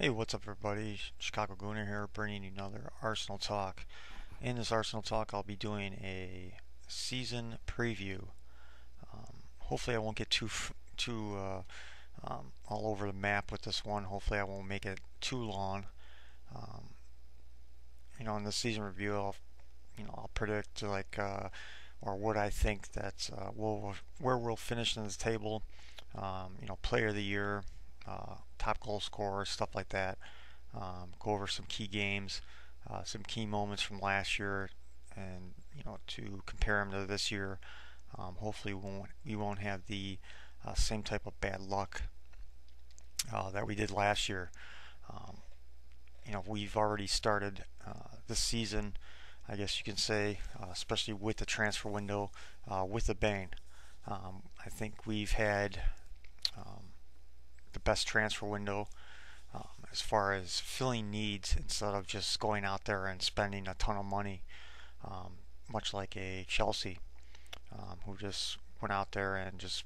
Hey, what's up, everybody? Chicago Gooner here, bringing you another Arsenal talk. In this Arsenal talk, I'll be doing a season preview. Hopefully, I won't get too all over the map with this one. Hopefully, I won't make it too long. Um, in the season review, I'll predict or what I think that where we'll finish in this table. Player of the year, top goal scorer, stuff like that. Go over some key games, some key moments from last year, and to compare them to this year. Hopefully, we won't have the same type of bad luck that we did last year. Um, we've already started this season, I guess you can say, especially with the transfer window, with a bang. I think we've had um, the best transfer window as far as filling needs instead of just going out there and spending a ton of money, um, much like a Chelsea, who just went out there and just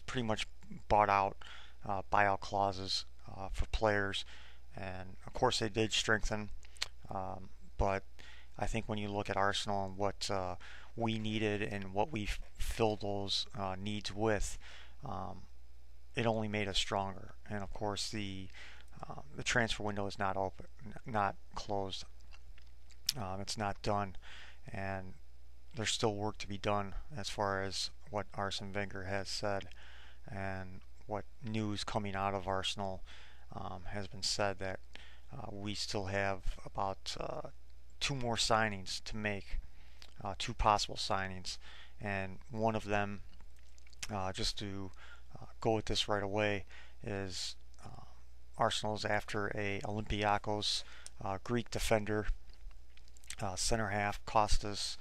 pretty much bought out buyout clauses for players, and of course they did strengthen, but I think when you look at Arsenal and what we needed and what we filled those needs with, um, it only made us stronger. And of course, the transfer window is not open, not closed. It's not done, and there's still work to be done as far as what Arsene Wenger has said and what news coming out of Arsenal has been said that we still have about two more signings to make, two possible signings, and one of them, just to go with this right away, is Arsenal's after a Olympiacos Greek defender, center half Kostas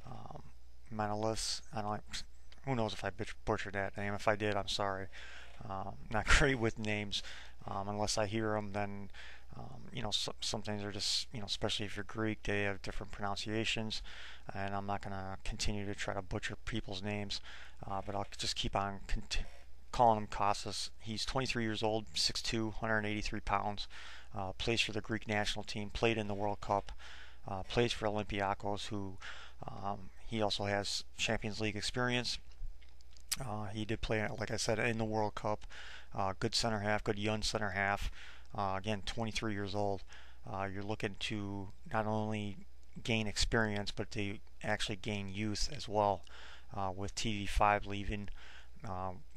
um, Manolis. I don't. Who knows if I butchered that name? If I did, I'm sorry. Not great with names, unless I hear them. Then some things are just especially if you're Greek, they have different pronunciations, and I'm not gonna continue to try to butcher people's names, but I'll just keep on calling him Kostas. He's 23 years old, 6'2", 183 pounds. Plays for the Greek national team. Played in the World Cup. Plays for Olympiacos, who he also has Champions League experience. He did play, like I said, in the World Cup. Good center half, good young center half. Again, 23 years old. You're looking to not only gain experience, but to actually gain youth as well. With TV5 leaving,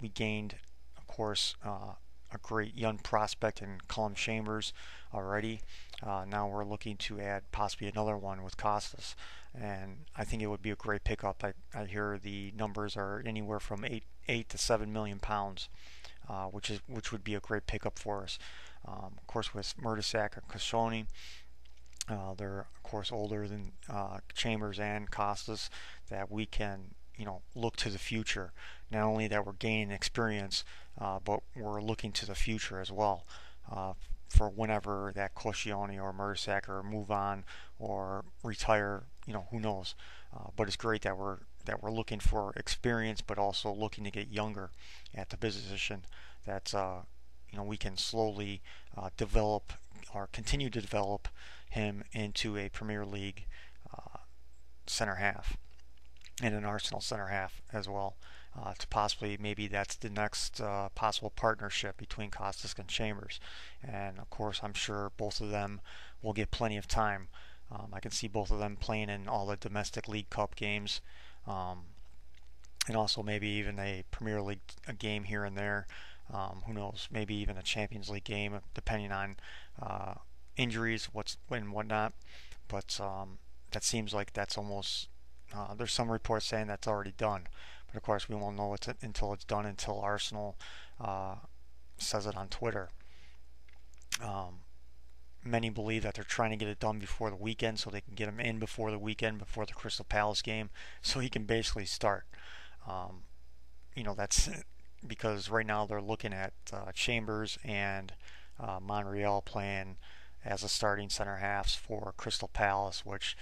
we gained, of course, a great young prospect in Colin Chambers already. Now we're looking to add possibly another one with Costas, and I think it would be a great pickup. I hear the numbers are anywhere from eight to 7 million pounds, which would be a great pickup for us. Of course, with Murtasak and Koscielny, they're of course older than Chambers and Costas, that we can look to the future. Not only that we're gaining experience, but we're looking to the future as well. For whenever that Koscielny or Murtasak move on or retire, who knows. But it's great that we're looking for experience, but also looking to get younger at the position. That we can slowly develop or continue to develop him into a Premier League center half and an Arsenal center half as well. To possibly, maybe that's the next possible partnership between Costas and Chambers. And of course, I'm sure both of them will get plenty of time. I can see both of them playing in all the domestic League Cup games, and also maybe even a Premier League game here and there. Who knows? Maybe even a Champions League game, depending on injuries, and whatnot. But that seems like that's almost. There's some reports saying that's already done, but of course we won't know until it's done, until Arsenal says it on Twitter. Um, Many believe that they're trying to get it done before the weekend, so they can get him in before the weekend, before the Crystal Palace game, so he can basically start. Um, that's because right now they're looking at Chambers and Monreal playing as a starting center halves for Crystal Palace, which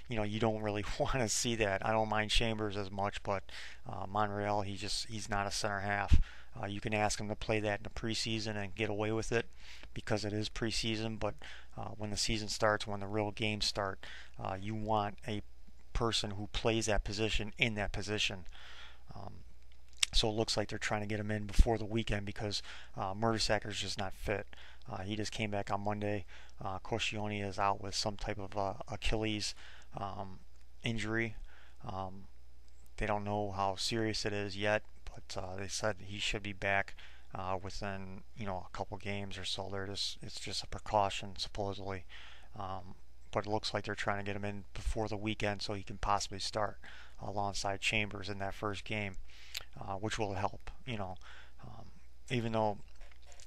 you don't really want to see that. I don't mind Chambers as much, but Monreal, he's not a center half. You can ask him to play that in the preseason and get away with it because it is preseason, but when the season starts, when the real games start, you want a person who plays that position in that position. Um, so it looks like they're trying to get him in before the weekend because Mertesacker's just not fit. He just came back on Monday. Koscielny is out with some type of Achilles um, injury. Um, they don't know how serious it is yet, but they said he should be back within a couple games or so. It's just a precaution supposedly, but it looks like they're trying to get him in before the weekend so he can possibly start alongside Chambers in that first game, which will help. Even though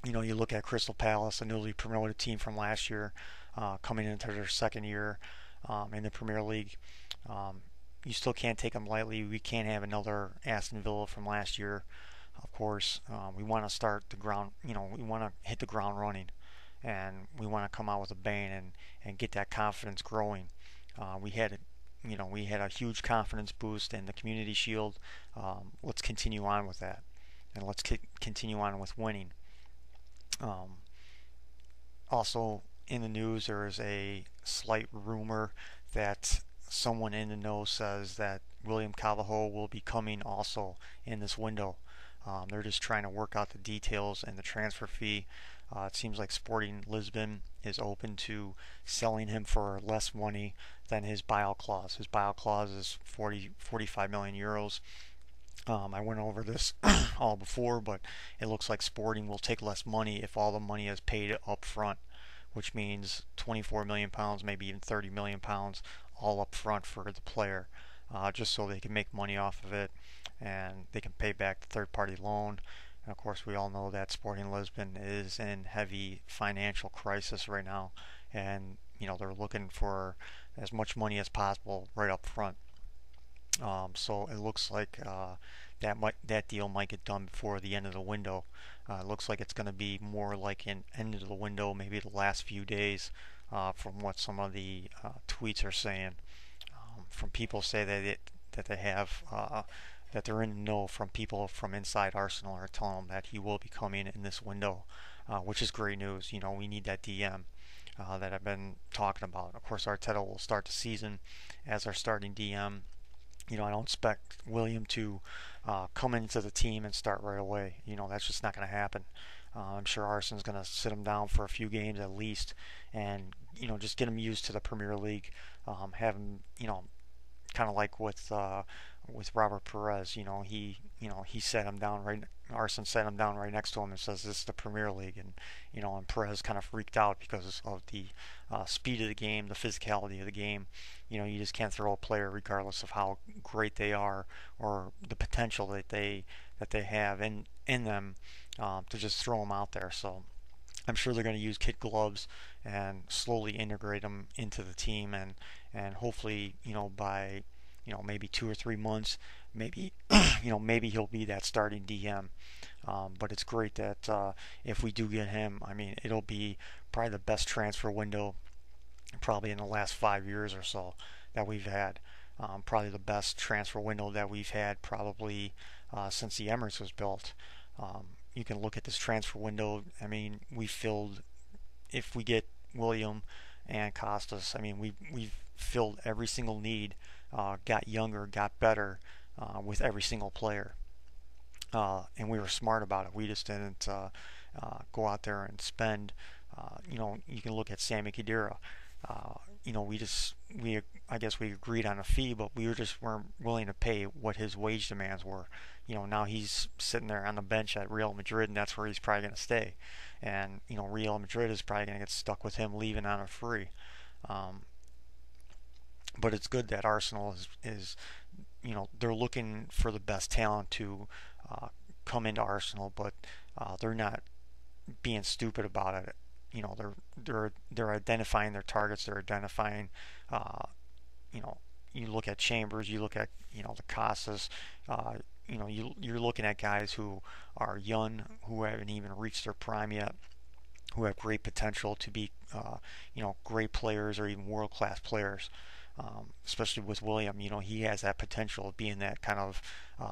you look at Crystal Palace, a newly promoted team from last year, coming into their second year in the Premier League. You still can't take them lightly. We can't have another Aston Villa from last year. Of course, we want to start the ground. We want to hit the ground running, and we want to come out with a bang and get that confidence growing. We had a huge confidence boost in the Community Shield. Let's continue on with that, and let's continue on with winning. Um, Also, in the news, there is a slight rumor that someone in the know says that William Carvalho will be coming also in this window. They're just trying to work out the details and the transfer fee. It seems like Sporting Lisbon is open to selling him for less money than his buyout clause. His buyout clause is 45 million euros. I went over this all before, but it looks like Sporting will take less money if all the money is paid up front, which means 24 million pounds, maybe even 30 million pounds, all up front for the player, just so they can make money off of it and they can pay back the third-party loan. And of course, we all know that Sporting Lisbon is in heavy financial crisis right now, and they're looking for as much money as possible right up front. So it looks like that deal might get done before the end of the window. It looks like it's going to be more like an end of the window, maybe the last few days, from what some of the tweets are saying. From people say that they have that they're in the know from people from inside Arsenal are telling them that he will be coming in this window, which is great news. We need that DM. That I've been talking about. Of course, Arteta will start the season as our starting DM. I don't expect William to come into the team and start right away. That's just not going to happen. I'm sure Arsenal's going to sit him down for a few games at least, and just get him used to the Premier League. Have him, kind of like with Robert Perez. He sat him down right. Arsene sat him down right next to him and says, "This is the Premier League," and Perez kind of freaked out because of the speed of the game, the physicality of the game. You just can't throw a player regardless of how great they are or the potential that they have in them, to just throw them out there. So I'm sure they're going to use kid gloves and slowly integrate them into the team, and hopefully by maybe 2 or 3 months, maybe maybe he'll be that starting DM. But it's great that if we do get him, I mean, it'll be probably the best transfer window probably in the last 5 years or so that we've had. Probably the best transfer window that we've had probably since the Emirates was built. You can look at this transfer window. I mean, we filled, if we get William and Costas, I mean, we've filled every single need, got younger, got better with every single player. And we were smart about it. We just didn't go out there and spend. You can look at Sammy Khedira. I guess we agreed on a fee, but we weren't willing to pay what his wage demands were. Now he's sitting there on the bench at Real Madrid, and that's where he's probably going to stay. And Real Madrid is probably going to get stuck with him leaving on a free. But it's good that Arsenal is they're looking for the best talent to come into Arsenal, but they're not being stupid about it. They're identifying their targets. They're identifying, you look at Chambers, you look at the Casas, you're looking at guys who are young, who haven't even reached their prime yet, who have great potential to be great players or even world class players. especially with William. He has that potential of being that kind of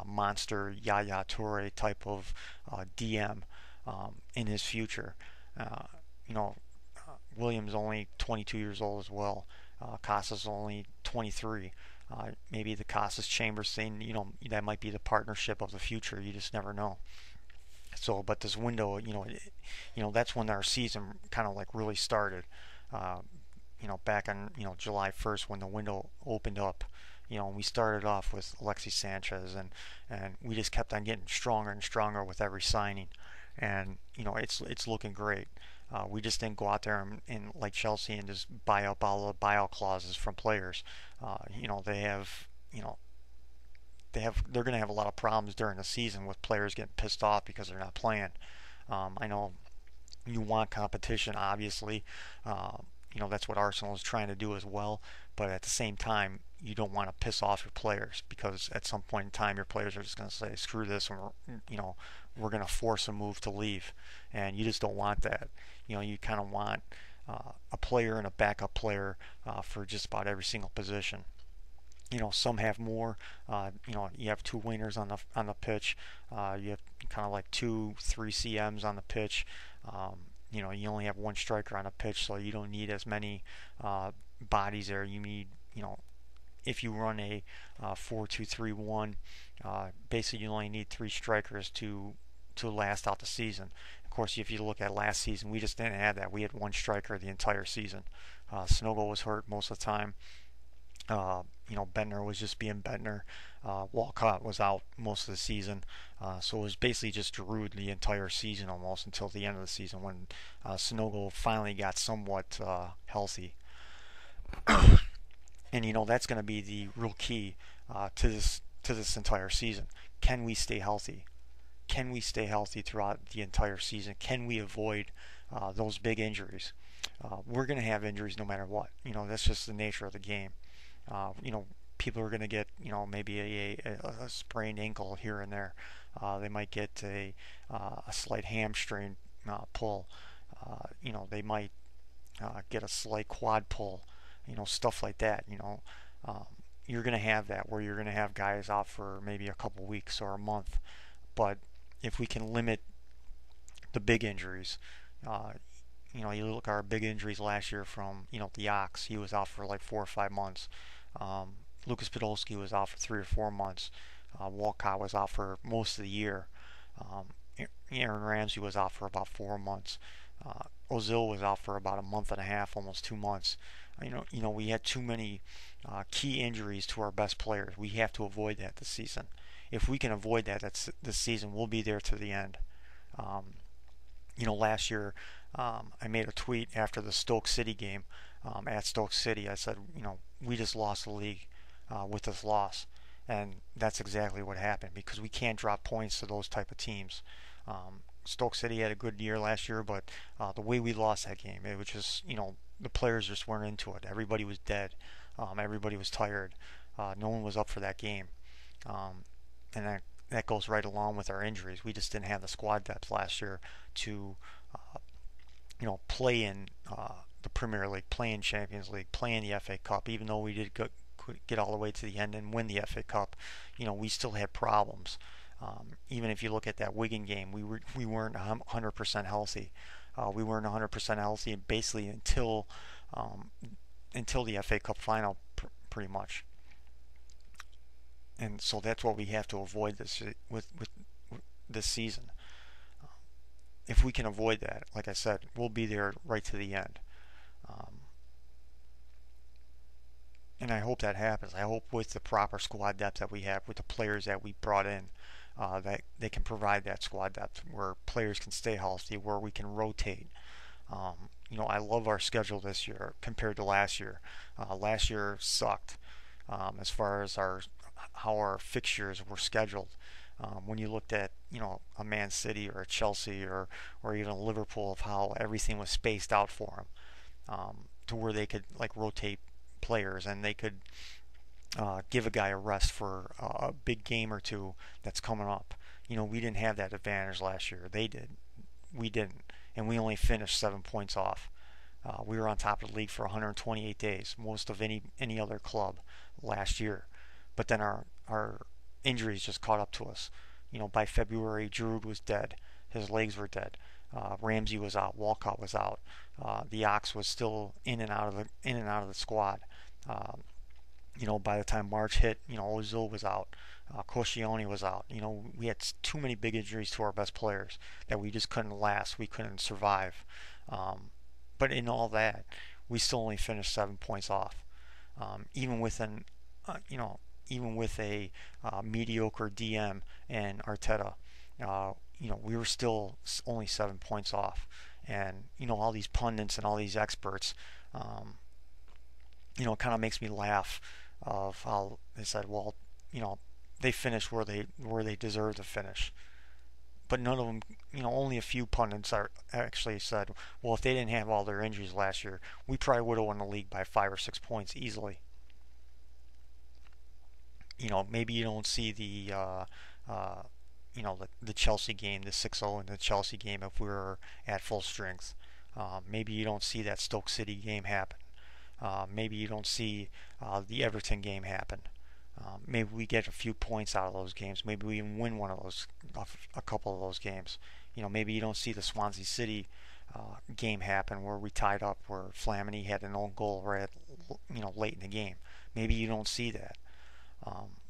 monster Yaya Toure type of DM in his future. Uh, you know, Williams only 22 years old as well. Casas only 23. Maybe the Casas Chambers thing, that might be the partnership of the future. You just never know. So, but this window, that's when our season kind of like really started. Uh, back on July 1st when the window opened up. We started off with Alexis Sanchez, and we just kept on getting stronger and stronger with every signing, and it's looking great. We just didn't go out there and like Chelsea and just buy up all the buyout clauses from players. They have they're going to have a lot of problems during the season with players getting pissed off because they're not playing. I know you want competition, obviously. That's what Arsenal is trying to do as well. But at the same time, you don't want to piss off your players because at some point in time, your players are just going to say, "Screw this," and we're going to force a move to leave, and you just don't want that. You kind of want a player and a backup player for just about every single position. Some have more. You have two wingers on the pitch. You have kind of like 2, 3 CMs on the pitch. You only have one striker on a pitch, so you don't need as many bodies there. You need, if you run a 4-2-3-1, basically you only need 3 strikers to last out the season. Of course, if you look at last season, we just didn't have that. We had one striker the entire season. Snowball was hurt most of the time. Bentner was just being Bentner. Walcott was out most of the season. So it was basically just Giroud the entire season almost until the end of the season when Sonogo finally got somewhat healthy. And that's going to be the real key to this entire season. Can we stay healthy? Can we stay healthy throughout the entire season? Can we avoid those big injuries? We're going to have injuries no matter what. That's just the nature of the game. People are going to get, maybe a sprained ankle here and there. They might get a slight hamstring pull. They might get a slight quad pull. Stuff like that. You're going to have that where you're going to have guys out for maybe a couple weeks or a month. But if we can limit the big injuries, you look at our big injuries last year from, the Ox. He was out for like 4 or 5 months. Lucas Podolski was out for 3 or 4 months. Walcott was out for most of the year. Aaron Ramsey was out for about 4 months. Ozil was out for about a month and a half, almost 2 months. We had too many key injuries to our best players. We have to avoid that this season. If we can avoid that, this season, we'll be there to the end. Last year, I made a tweet after the Stoke City game at Stoke City. I said, we just lost the league with this loss. And that's exactly what happened because we can't drop points to those type of teams. Stoke City had a good year last year, but the way we lost that game, it was just, the players just weren't into it. Everybody was dead. Everybody was tired. No one was up for that game. And that goes right along with our injuries. We just didn't have the squad depth last year to, play in the Premier League, play in Champions League, play in the FA Cup. Even though we did get all the way to the end and win the FA Cup, we still had problems. Even if you look at that Wigan game, we weren't 100% healthy. We weren't 100% healthy basically until the FA Cup final, pretty much. And so that's what we have to avoid with this season. If we can avoid that, like I said, we'll be there right to the end. And I hope that happens. I hope with the proper squad depth that we have, with the players that we brought in, that they can provide that squad depth where players can stay healthy, where we can rotate. I love our schedule this year compared to last year. Last year sucked as far as how our fixtures were scheduled. When you looked at a Man City or a Chelsea or even a Liverpool, of how everything was spaced out for them, to where they could like rotate players and they could give a guy a rest for a big game or two that's coming up. We didn't have that advantage last year. They did. We didn't, and we only finished 7 points off. We were on top of the league for 128 days, most of any other club last year. But then our injuries just caught up to us. By February, Giroud was dead. His legs were dead. Ramsey was out. Walcott was out. The Ox was still in and out of the squad. Um, by the time March hit, Ozil was out. Koscielny was out. We had too many big injuries to our best players that we just couldn't last. We couldn't survive. Um, but in all that, we still only finished 7 points off. Even with uh, you know, even with a mediocre DM and Arteta, we were still only 7 points off. And all these pundits and all these experts, um, it kind of makes me laugh of how they said, well, you know, they finished where they deserve to finish. But none of them, only a few pundits are actually said, well, if they didn't have all their injuries last year, we probably would have won the league by 5 or 6 points easily. Maybe you don't see uh, the Chelsea game, the 6-0 in the Chelsea game if we were at full strength. Maybe you don't see that Stoke City game happen. Maybe you don't see the Everton game happen. Maybe we get a few points out of those games. Maybe we even win one of those, a couple of those games. Maybe you don't see the Swansea City game happen where we tied up, where Flamini had an own goal right at, late in the game. Maybe you don't see that.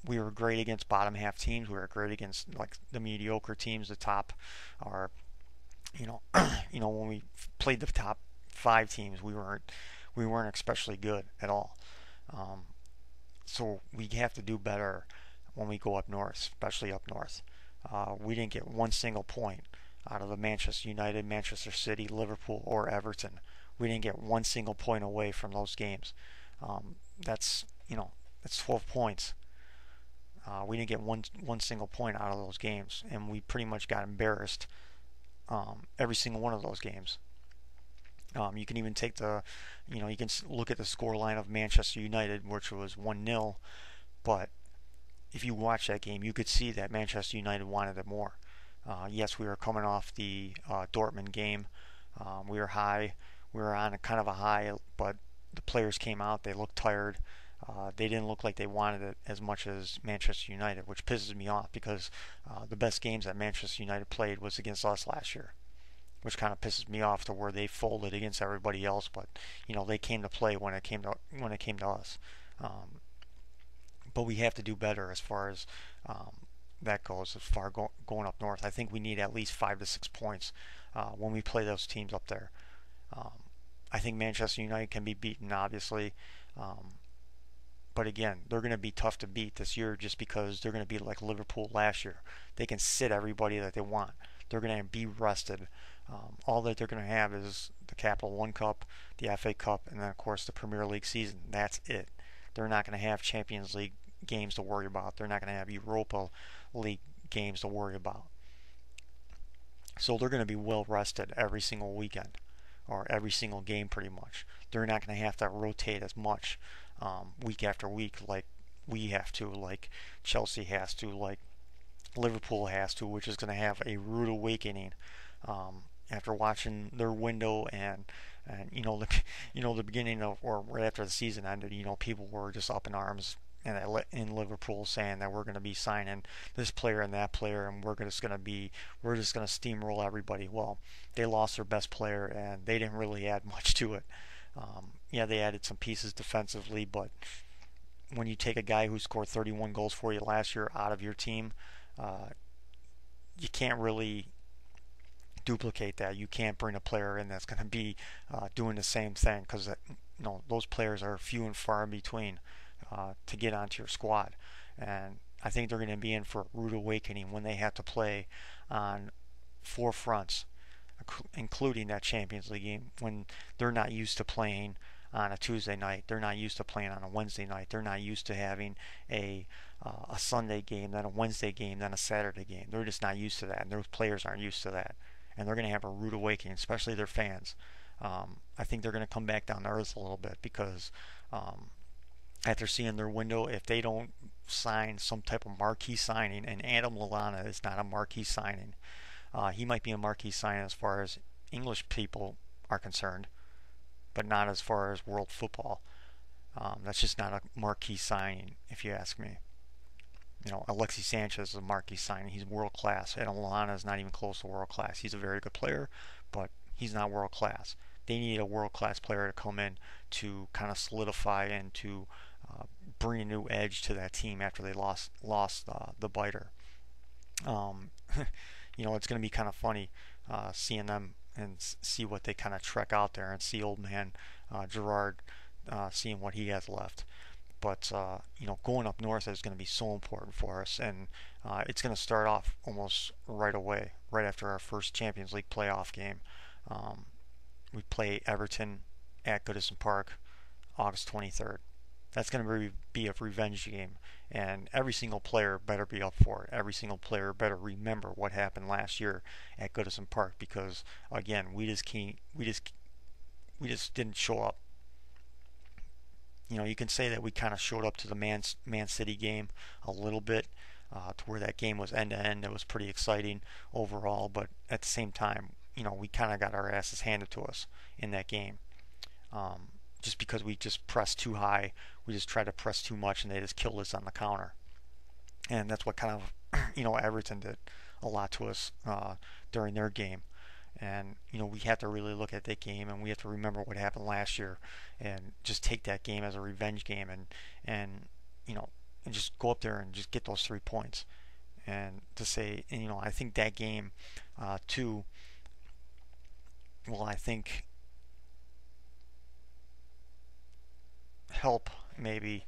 We were great against bottom half teams. We were great against like the mediocre teams, the top, or you know, when we played the top five teams, we weren't especially good at all. Um, so we have to do better when we go up north, especially up north. We didn't get one single point out of the Manchester United, Manchester City, Liverpool, or Everton. We didn't get one single point away from those games. That's that's 12 points. We didn't get one single point out of those games, and we pretty much got embarrassed every single one of those games. You can even take you can look at the score line of Manchester United, which was 1-0, but if you watch that game, you could see that Manchester United wanted it more. Yes, we were coming off the Dortmund game. We were high. We were on a kind of a high, but the players came out. They looked tired. They didn't look like they wanted it as much as Manchester United, which pisses me off because the best games that Manchester United played was against us last year, which kind of pisses me off to where they folded against everybody else. But they came to play when it came to us. But we have to do better as far as that goes. As far going up north, I think we need at least 5 to 6 points when we play those teams up there. Um, I think Manchester United can be beaten, obviously. Um, but again, they're going to be tough to beat this year just because they're going to be like Liverpool last year. They can sit everybody that they want. They're going to be rested. All that they're going to have is the Capital One Cup, the FA Cup, and then of course the Premier League season. That's it. They're not going to have Champions League games to worry about. They're not going to have Europa League games to worry about. So they're going to be well rested every single weekend or every single game pretty much. They're not going to have to rotate as much week after week like we have to, like Chelsea has to, like Liverpool has to, which is going to have a rude awakening after watching their window and the beginning of or right after the season ended. People were just up in arms and in Liverpool saying that we're going to be signing this player and that player and we're just going to steamroll everybody. Well, they lost their best player and they didn't really add much to it. Yeah, they added some pieces defensively, but when you take a guy who scored 31 goals for you last year out of your team, uh, you can't really duplicate that. You can't bring a player in that's going to be doing the same thing because those players are few and far in between to get onto your squad. And I think they're going to be in for a rude awakening when they have to play on four fronts, including that Champions League game, when they're not used to playing on a Tuesday night. They're not used to playing on a Wednesday night. They're not used to having a Sunday game, then a Wednesday game, then a Saturday game. They're just not used to that, and those players aren't used to that. And they're going to have a rude awakening, especially their fans. I think they're going to come back down to earth a little bit because after seeing their window, if they don't sign some type of marquee signing, and Adam Lallana is not a marquee signing. He might be a marquee signing as far as English people are concerned, but not as far as world football. That's just not a marquee signing, if you ask me. Alexis Sanchez is a marquee signing. He's world class. And Alana is not even close to world class. He's a very good player, but he's not world class. They need a world class player to come in to kind of solidify and to bring a new edge to that team after they lost the biter. Um, it's going to be kind of funny seeing them and see what they kind of trek out there and see old man Gerard seeing what he has left. But going up north is going to be so important for us, and it's going to start off almost right away, right after our first Champions League playoff game. Um, we play Everton at Goodison Park, August 23rd. That's going to be a revenge game, and every single player better be up for it. Every single player better remember what happened last year at Goodison Park, because again, we just didn't show up. You can say that we kind of showed up to the Man City game a little bit, to where that game was end to end. It was pretty exciting overall, but at the same time, we kind of got our asses handed to us in that game. Just because we just pressed too high, we just tried to press too much, and they just killed us on the counter. And that's what kind of, Everton did a lot to us during their game. And we have to really look at that game, and we have to remember what happened last year, and just take that game as a revenge game, and just go up there and just get those 3 points. And to say, I think that game too. Well, I think help maybe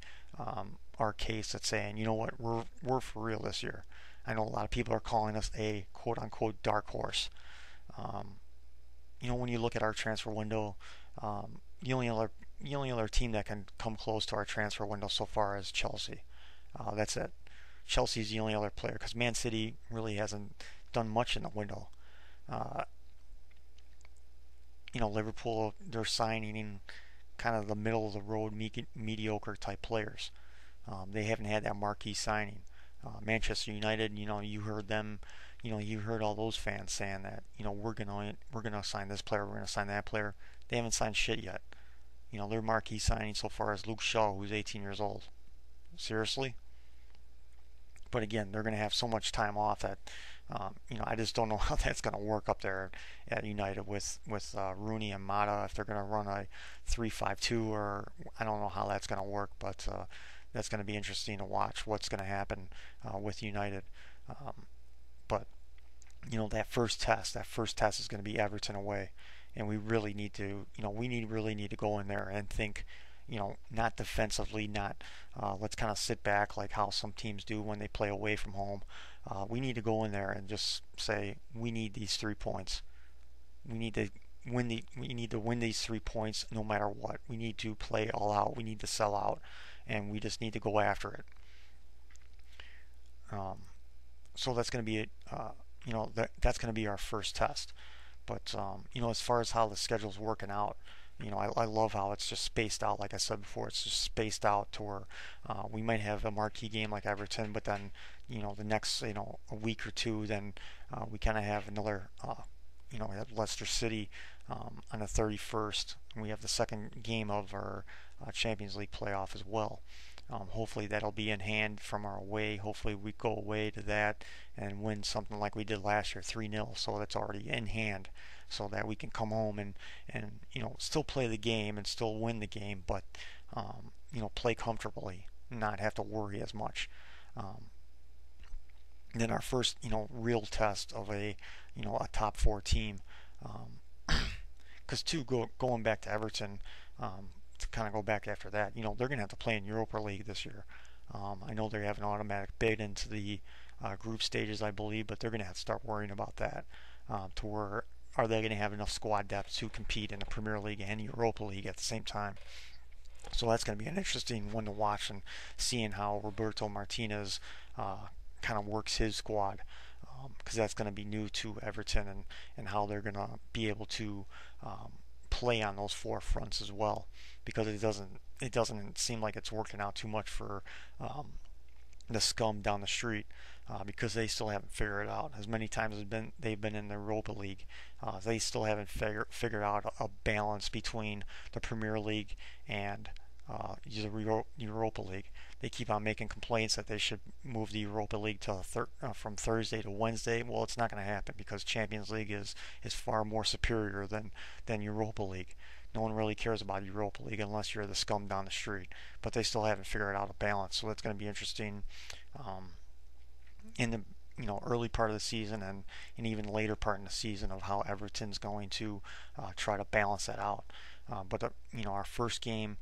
our case at saying, what, we're for real this year. I know a lot of people are calling us a quote unquote dark horse. Um, when you look at our transfer window, the only other team that can come close to our transfer window so far is Chelsea. That's it. Chelsea's the only other player, because Man City really hasn't done much in the window. Uh, Liverpool, they're signing in kind of the middle of the road mediocre type players. They haven't had that marquee signing. Manchester United, you heard them, you heard all those fans saying that, we're gonna sign this player, we're gonna sign that player. They haven't signed shit yet. Their marquee signing so far is Luke Shaw, who's 18 years old. Seriously? But again, they're gonna have so much time off that, I just don't know how that's gonna work up there at United with Rooney and Mata, if they're gonna run a 3-5-2, or I don't know how that's gonna work, but that's going to be interesting to watch what's going to happen with United. But that first test is going to be Everton away, and we really need to, really need to go in there and think, not defensively, not let's kind of sit back like how some teams do when they play away from home. We need to go in there and just say, we need these 3 points. We need to win these 3 points no matter what. We need to play all out. We need to sell out, and we just need to go after it. So that's going to be that's going to be our first test. But as far as how the schedule's working out, I love how it's just spaced out. Like I said before, it's just spaced out to where we might have a marquee game like Everton, but then the next a week or two, then we kind of have another we have Leicester City on the 31st. And we have the second game of our Champions League playoff as well. Hopefully that'll be in hand from our away. Hopefully we go away to that and win something like we did last year, 3-0. So that's already in hand, so that we can come home and still play the game and still win the game, but play comfortably, not have to worry as much. Then our first real test of a top four team, because going back to Everton, to kind of go back after that, they're going to have to play in Europa League this year. I know they have an automatic bid into the group stages, I believe, but they're going to have to start worrying about that, to where are they going to have enough squad depth to compete in the Premier League and Europa League at the same time. So that's going to be an interesting one to watch, and seeing how Roberto Martinez kind of works his squad, because that's going to be new to Everton, and how they're going to be able to play on those four fronts as well, because it doesn't seem like it's working out too much for the scum down the street. because they still haven't figured it out. As many times as they've been in the Europa League, they still haven't figured out a balance between the Premier League and the Europa League. They keep on making complaints that they should move the Europa League to from Thursday to Wednesday. Well, it's not going to happen because Champions League is far more superior than Europa League. No one really cares about Europa League unless you're the scum down the street. But they still haven't figured out a balance, so that's going to be interesting um, in the early part of the season and even later part in the season of how Everton's going to try to balance that out. But our first game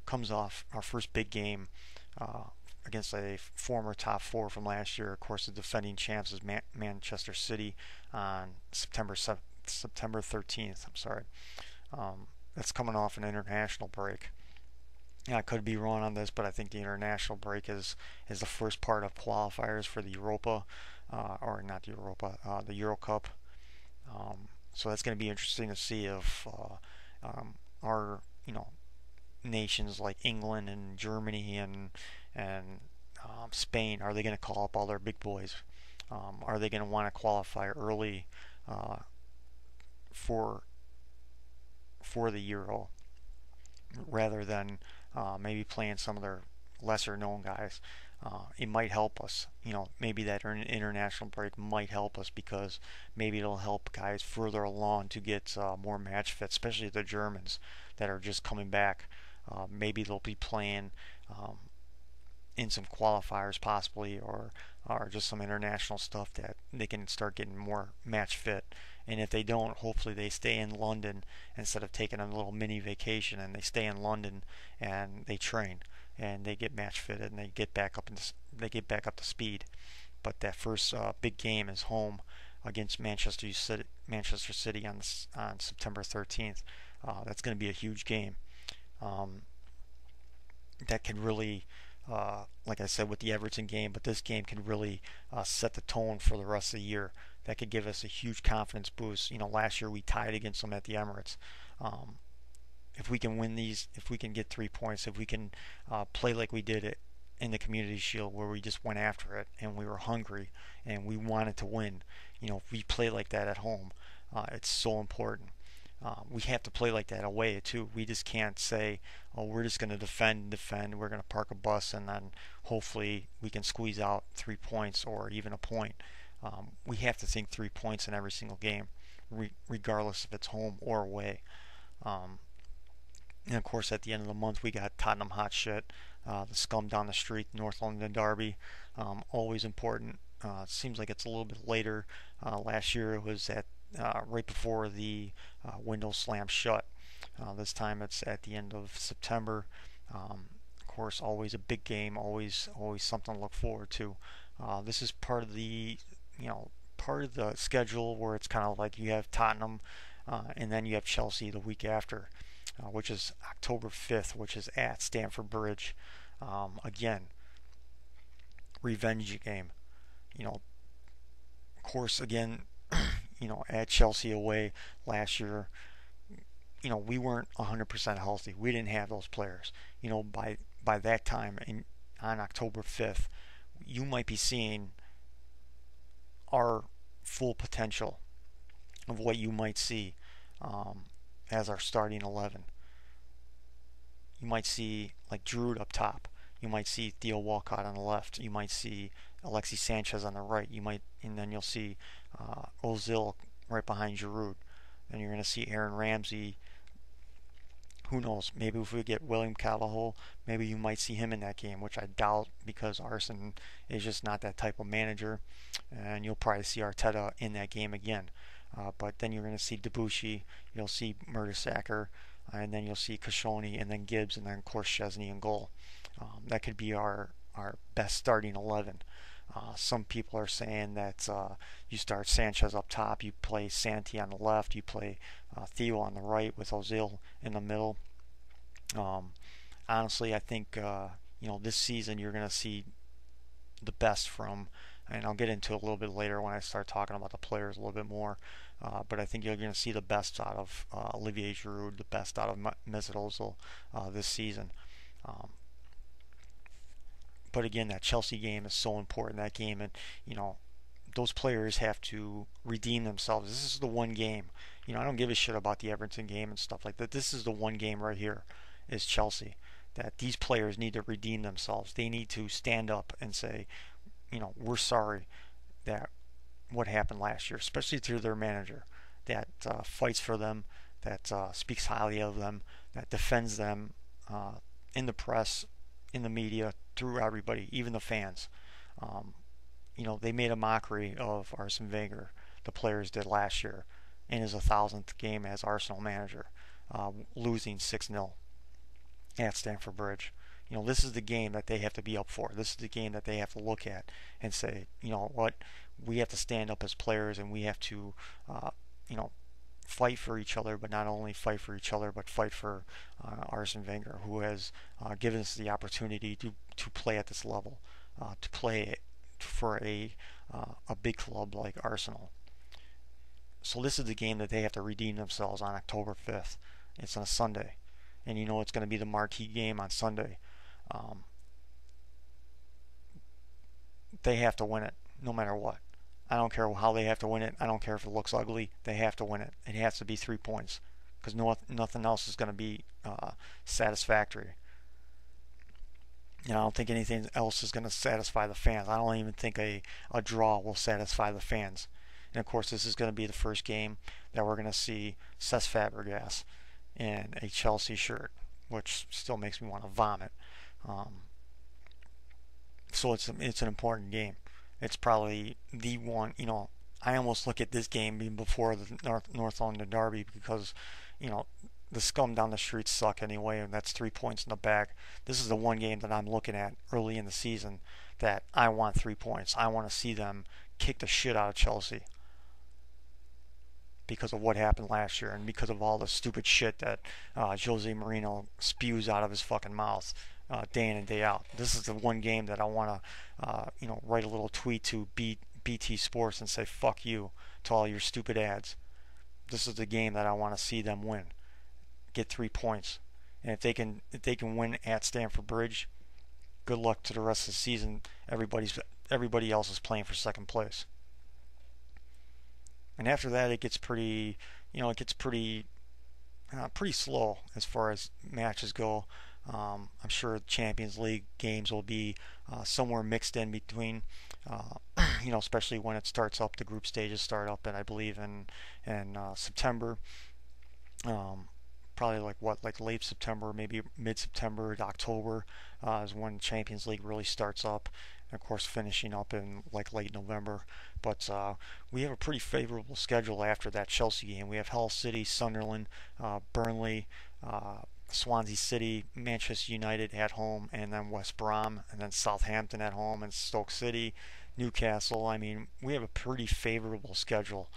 comes off our first big game uh, against a former top four from last year. Of course, the defending champs is Manchester City on September 13th. I'm sorry. That's coming off an international break. Yeah, I could be wrong on this, but I think the international break is the first part of qualifiers for the Europa, or not the Europa, the Euro Cup. So that's going to be interesting to see if our nations like England and Germany and Spain, are they going to call up all their big boys? Are they going to want to qualify early uh, for for the Euro rather than maybe playing some of their lesser known guys? It might help us. Maybe that international break might help us because maybe it'll help guys further along to get more match fit, especially the Germans that are just coming back. Maybe they'll be playing um, in some qualifiers possibly, or just some international stuff that they can start getting more match fit. And if they don't, hopefully they stay in London instead of taking a little mini vacation, and they stay in London and they train and they get match fitted and they get back up to speed. But that first big game is home against Manchester City on September 13th. That's going to be a huge game. Um, that can really, like I said with the Everton game, but this game can really set the tone for the rest of the year. That could give us a huge confidence boost. Last year we tied against them at the Emirates. Um, if we can win these, if we can get 3 points, if we can play like we did it in the Community Shield, where we just went after it and we were hungry and we wanted to win. If we play like that at home, it's so important. We have to play like that away too. We just can't say, "Oh, we're just going to defend. We're going to park a bus, and then hopefully we can squeeze out 3 points or even a point." We have to think 3 points in every single game, regardless if it's home or away. Um, and of course, at the end of the month, we got Tottenham Hot Shit, the scum down the street, North London Derby. Always important. It seems like it's a little bit later. Last year it was at right before the window slammed shut. This time it's at the end of September. Of course, always a big game. Always something to look forward to. This is part of the schedule where it's kind of like you have Tottenham, and then you have Chelsea the week after, which is October 5th, which is at Stamford Bridge. Again, revenge game. Of course, again, at Chelsea away last year, we weren't 100% healthy. We didn't have those players. By that time on October 5th, you might be seeing our full potential of what you might see as our starting 11. You might see like Giroud up top. You might see Theo Walcott on the left. You might see Alexis Sanchez on the right. And then you'll see Ozil right behind Giroud. Then you're going to see Aaron Ramsey. Who knows? Maybe if we get William Carvalho, maybe you might see him in that game, which I doubt because Arsene is just not that type of manager. And you'll probably see Arteta in that game again. But then you're going to see Debuchy, you'll see Mertesacker, and then you'll see Koscielny, and then Gibbs, and then of course Szczesny in goal. That could be our best starting 11. Some people are saying that you start Sanchez up top, you play Santi on the left, you play Theo on the right with Ozil in the middle. Honestly, I think this season you're going to see the best from, and I'll get into it a little bit later when I start talking about the players a little bit more. But I think you're going to see the best out of Olivier Giroud, the best out of Mesut Ozil this season. But again, that Chelsea game is so important. That game, and you know, those players have to redeem themselves. This is the one game. You know, I don't give a shit about the Everton game and stuff like that. This is the one game right here, is Chelsea. That these players need to redeem themselves. They need to stand up and say, you know, we're sorry that what happened last year, especially to their manager, that fights for them, that speaks highly of them, that defends them uh, in the press, in the media, through everybody, even the fans. Um, you know, they made a mockery of Arsene Wenger, the players did last year, in his 1,000th game as Arsenal manager, losing 6-0 at Stamford Bridge. You know, this is the game that they have to be up for. This is the game that they have to look at and say, you know what, we have to stand up as players, and we have to, you know, fight for each other, but not only fight for each other, but fight for Arsene Wenger, who has given us the opportunity to play at this level, to play for a big club like Arsenal. So this is the game that they have to redeem themselves on October 5th. It's on a Sunday, and you know it's going to be the marquee game on Sunday. Um, they have to win it no matter what. I don't care how they have to win it. I don't care if it looks ugly. They have to win it. It has to be 3 points, because nothing else is going to be satisfactory. You know, I don't think anything else is going to satisfy the fans. I don't even think a draw will satisfy the fans. And of course, this is going to be the first game that we're going to see Cesc Fabregas in a Chelsea shirt, which still makes me want to vomit. Um, so it's an important game. It's probably the one. You know, I almost look at this game being before the North London Derby, because you know the scum down the streets suck anyway, and that's 3 points in the bag. This is the one game that I'm looking at early in the season that I want 3 points. I want to see them kick the shit out of Chelsea because of what happened last year, and because of all the stupid shit that Jose Mourinho spews out of his fucking mouth day in and day out. This is the one game that I want to, you know, write a little tweet to BT Sports and say fuck you to all your stupid ads. This is the game that I want to see them win, get 3 points, and if they can win at Stamford Bridge, good luck to the rest of the season. Everybody else is playing for second place. And after that, it gets pretty, you know, pretty slow as far as matches go. I'm sure Champions League games will be somewhere mixed in between, you know, especially when it starts up. The group stages start up, and I believe in September. Probably like late September, maybe mid-September to October is when Champions League really starts up. And of course, finishing up in like late November. But we have a pretty favorable schedule after that Chelsea game. We have Hull City, Sunderland, Burnley, Swansea City, Manchester United at home, and then West Brom, and then Southampton at home, and Stoke City, Newcastle. I mean, we have a pretty favorable schedule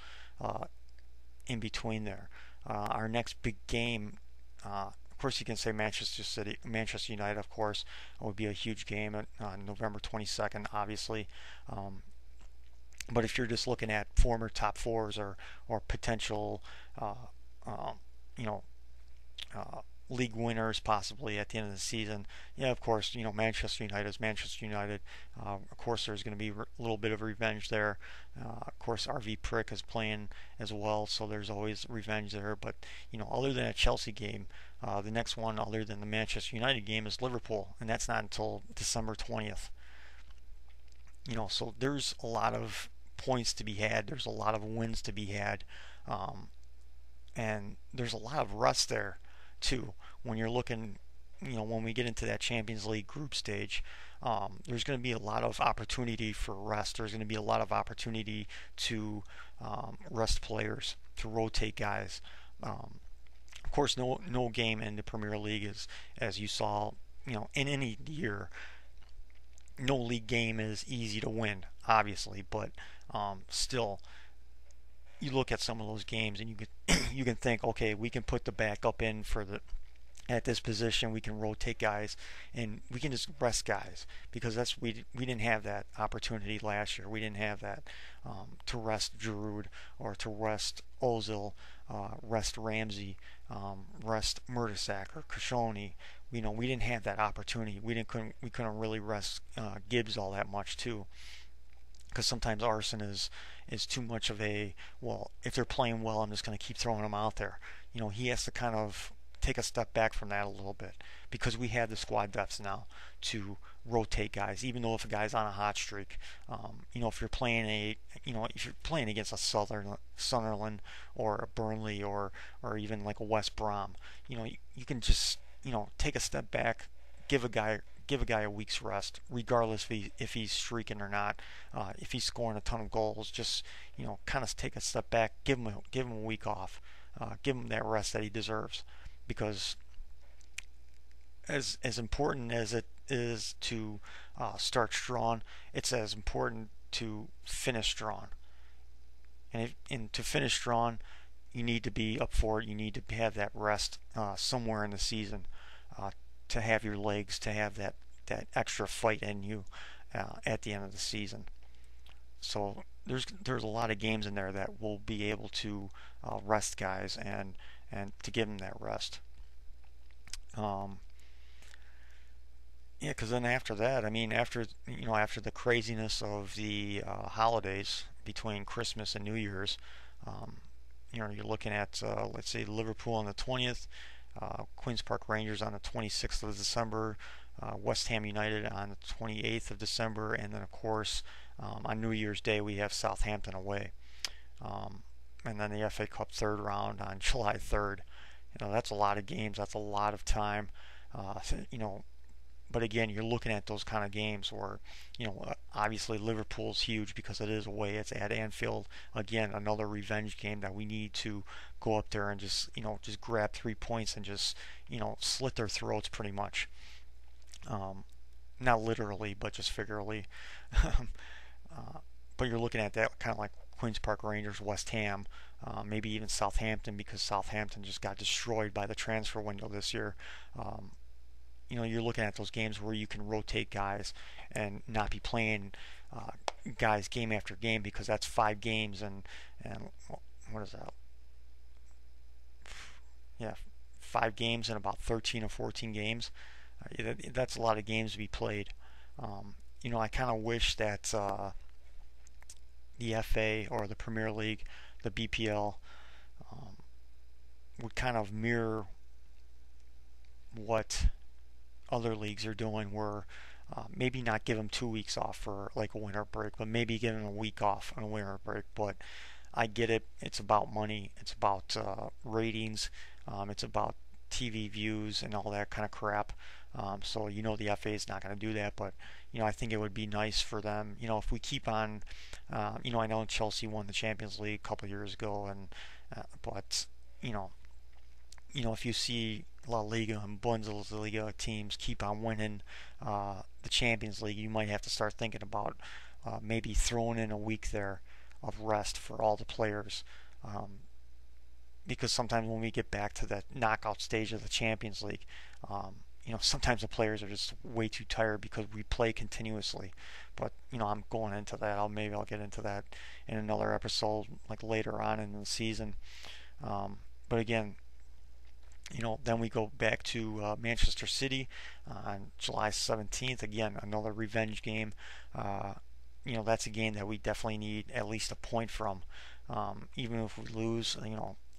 in between there. Our next big game, of course, you can say Manchester United, of course, would be a huge game on November 22nd, obviously. But if you're just looking at former top fours or potential, you know, league winners possibly at the end of the season, yeah, of course, you know, Manchester United is Manchester United. Of course, there's going to be a little bit of revenge there. Of course, RV Prick is playing as well, so there's always revenge there. But you know, other than a Chelsea game, the next one other than the Manchester United game is Liverpool, and that's not until December 20th. You know, so there's a lot of points to be had. There's a lot of wins to be had, and there's a lot of rust there too. When you're looking, you know, when we get into that Champions League group stage, there's going to be a lot of opportunity for rest. There's going to be a lot of opportunity to rest players, to rotate guys. Of course, no game in the Premier League is, as you saw, you know, in any year, no league game is easy to win, obviously, but still, you look at some of those games and you can think, okay, we can put the backup in at this position. We can rotate guys, and we can just rest guys, because we didn't have that opportunity last year. We didn't have that to rest Giroud or to rest Ozil, rest Ramsey, rest Murdersack or Koscielny. we didn't have that opportunity. We couldn't really rest Gibbs all that much too, because sometimes Arson is too much of a, well, if they're playing well, I'm just going to keep throwing them out there. He has to kind of take a step back from that a little bit, because we have the squad depths now to rotate guys, even though if a guy's on a hot streak. If you're playing against a Sunderland or a Burnley or even like a West Brom, you can just take a step back, give a guy a week's rest, regardless if he's streaking or not. If he's scoring a ton of goals, just kind of take a step back, give him a week off, give him that rest that he deserves, because as important as it is to start strong, it's as important to finish strong. And to finish strong, you need to be up for it. You need to have that rest somewhere in the season, to have your legs, to have that extra fight in you at the end of the season. So there's a lot of games in there that will be able to rest guys and to give them that rest. Yeah, because then after that, I mean, after the craziness of the holidays between Christmas and New Year's, you're looking at, let's say, Liverpool on the 20th, Queens Park Rangers on the 26th of December, West Ham United on the 28th of December, and then of course on New Year's Day we have Southampton away, and then the FA Cup third round on July 3rd. That's a lot of games. That's a lot of time. But again, you're looking at those kind of games where, obviously Liverpool's huge because it is away. It's at Anfield. Again, another revenge game that we need to go up there and just grab 3 points and just, slit their throats pretty much. Not literally, but just figuratively. But you're looking at that kind of like Queens Park Rangers, West Ham, maybe even Southampton, because Southampton just got destroyed by the transfer window this year. You're looking at those games where you can rotate guys and not be playing guys game after game, because that's 5 games and what is that? Yeah, 5 games in about 13 or 14 games. That's a lot of games to be played. I kind of wish that the FA or the Premier League, the BPL, would kind of mirror what other leagues are doing, where maybe not give them 2 weeks off for like a winter break, but maybe give them a week off on a winter break. But I get it. It's about money. It's about ratings. It's about TV views and all that kind of crap. So the FA is not going to do that, but I think it would be nice for them. If we keep on, I know Chelsea won the Champions League a couple of years ago, and but if you see La Liga and Bundesliga teams keep on winning the Champions League, you might have to start thinking about maybe throwing in a week there of rest for all the players. Because sometimes when we get back to that knockout stage of the Champions League, sometimes the players are just way too tired because we play continuously. But I'm going into that. Maybe I'll get into that in another episode, like later on in the season. But again, then we go back to Manchester City on July 17th. Again, another revenge game. That's a game that we definitely need at least a point from. Even if we lose,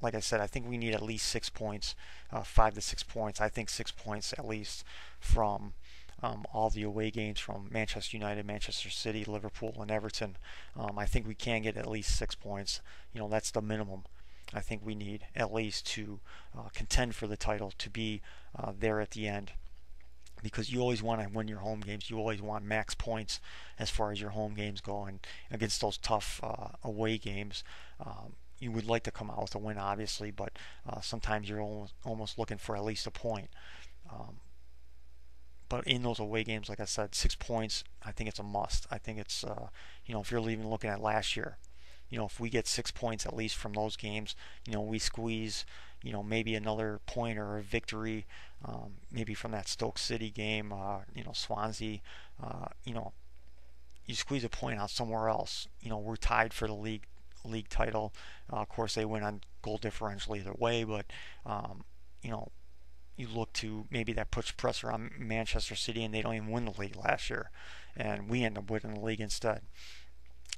like I said, I think we need at least 6 points, 5 to 6 points. I think 6 points at least from all the away games from Manchester United, Manchester City, Liverpool, and Everton. I think we can get at least 6 points. That's the minimum I think we need at least to contend for the title, to be there at the end. Because you always want to win your home games. You always want max points as far as your home games go. And against those tough away games, you would like to come out with a win, obviously, but sometimes you're almost looking for at least a point. But in those away games, like I said, 6 points, I think it's a must. I think it's, if you're even looking at last year, if we get 6 points at least from those games, we squeeze, maybe another point or a victory, maybe from that Stoke City game, Swansea, you squeeze a point out somewhere else. We're tied for the league title. Of course, they win on goal differential either way, but you look to maybe that puts pressure on Manchester City and they don't even win the league last year, and we end up winning the league instead.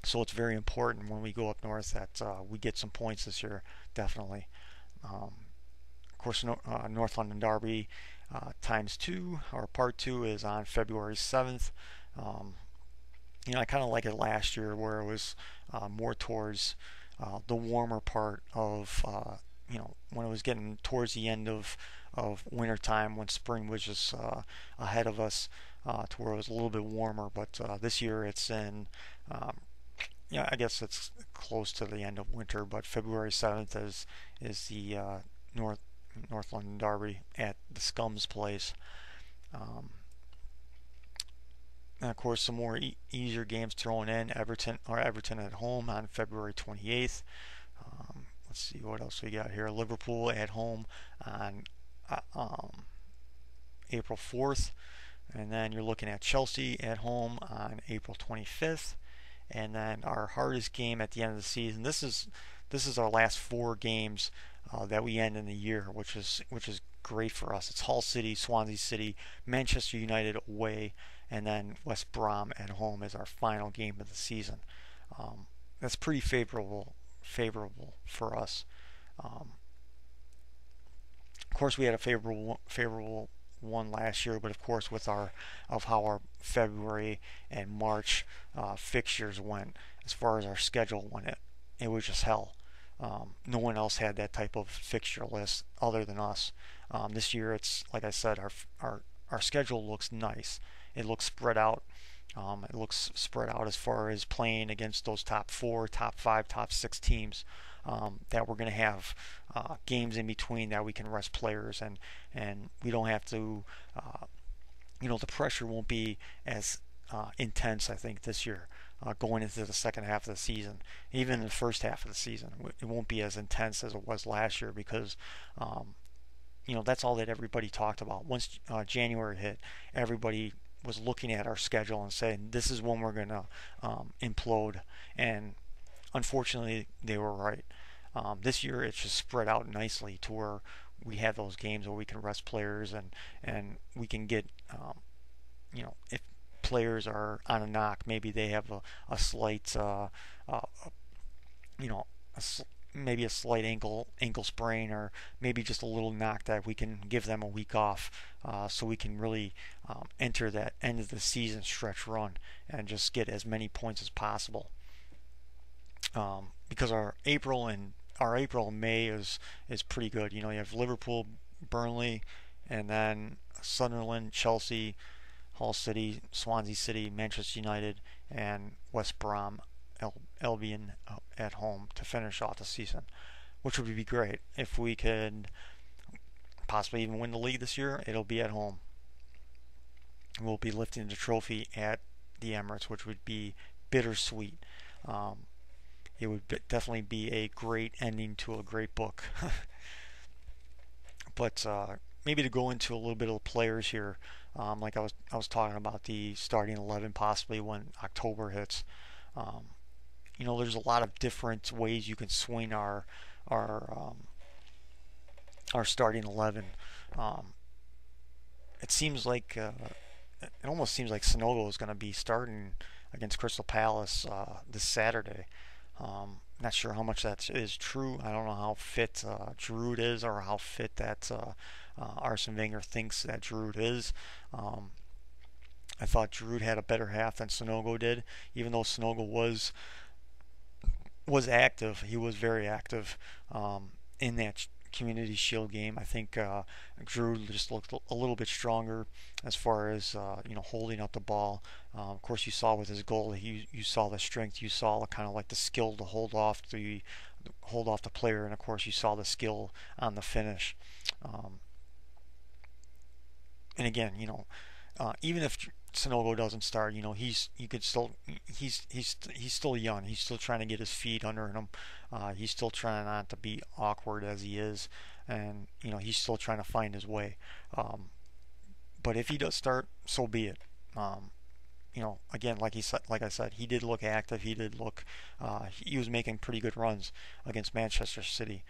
So it's very important when we go up north that we get some points this year, definitely. Of course, North London Derby times two, or part two, is on February 7th. Um, I kind of like it last year where it was more towards the warmer part of, when it was getting towards the end of winter time, when spring was just ahead of us, to where it was a little bit warmer. But this year it's in, I guess it's close to the end of winter, but February 7th is the North North London Derby at the Scum's place. Um, and of course, some more easier games thrown in. Everton at home on February 28th. Let's see what else we got here. Liverpool at home on April 4th, and then you're looking at Chelsea at home on April 25th. And then our hardest game at the end of the season. This is our last four games that we end in the year, which is great for us. It's Hull City, Swansea City, Manchester United away, and then West Brom at home is our final game of the season. That's pretty favorable for us. Of course, we had a favorable one last year, but of course, with how our February and March fixtures went, as far as our schedule went, it was just hell. No one else had that type of fixture list other than us. This year, it's like I said, our schedule looks nice. It looks spread out. It looks spread out as far as playing against those top four, top five, top six teams. That we're going to have games in between that we can rest players, and we don't have to. The pressure won't be as intense, I think, this year. Going into the second half of the season, even the first half of the season, it won't be as intense as it was last year because, that's all that everybody talked about. Once January hit, everybody was looking at our schedule and saying, this is when we're going to implode. And unfortunately, they were right. This year, it's just spread out nicely to where we have those games where we can rest players and we can get, if players are on a knock, maybe they have a slight, maybe a slight ankle sprain, or maybe just a little knock, that we can give them a week off, so we can really enter that end of the season stretch run and just get as many points as possible. Because our April and May is pretty good. You have Liverpool, Burnley, and then Sunderland, Chelsea, Hull City, Swansea City, Manchester United, and West Brom Albion at home to finish off the season, which would be great. If we could possibly even win the league this year, it'll be at home. We'll be lifting the trophy at the Emirates, which would be bittersweet. It would definitely be a great ending to a great book. But maybe to go into a little bit of the players here, like I was talking about the starting 11 possibly when October hits. There's a lot of different ways you can swing our starting 11. It seems like it almost seems like Sonogo is going to be starting against Crystal Palace this Saturday. Not sure how much that is true. I don't know how fit Giroud is, or how fit that Arsene Wenger thinks that Giroud is. I thought Giroud had a better half than Sonogo did, even though Sonogo was active. He was very active in that Community Shield game. I think Giroud just looked a little bit stronger as far as holding up the ball. Of course, you saw with his goal, you saw the strength, you saw kind of like the skill to hold off the player, and of course you saw the skill on the finish. And again, even if Sonogo doesn't start, he's still young. He's still trying to get his feet under him. He's still trying not to be awkward as he is, and he's still trying to find his way. But if he does start, so be it. Again, like I said, he did look active. He did look. He was making pretty good runs against Manchester City,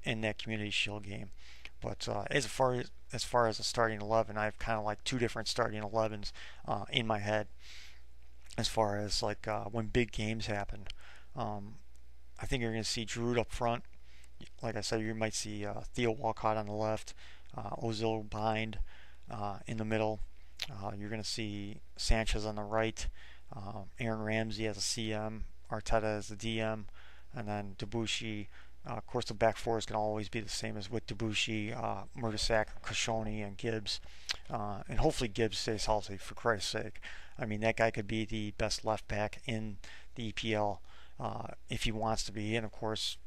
in that Community Shield game. But as far as the starting 11, I have kind of like two different starting 11s in my head as far as like when big games happen. Um, I think you're going to see Giroud up front. Like I said, you might see Theo Walcott on the left, Ozil behind in the middle. You're going to see Sanchez on the right, Aaron Ramsey as a CM, Arteta as the DM, and then Debuchy. Of course, the back four is going to always be the same as with Debuchy, Murtasak, Koscielny, and Gibbs. And hopefully Gibbs stays healthy, for Christ's sake. I mean, that guy could be the best left back in the EPL if he wants to be. And of course,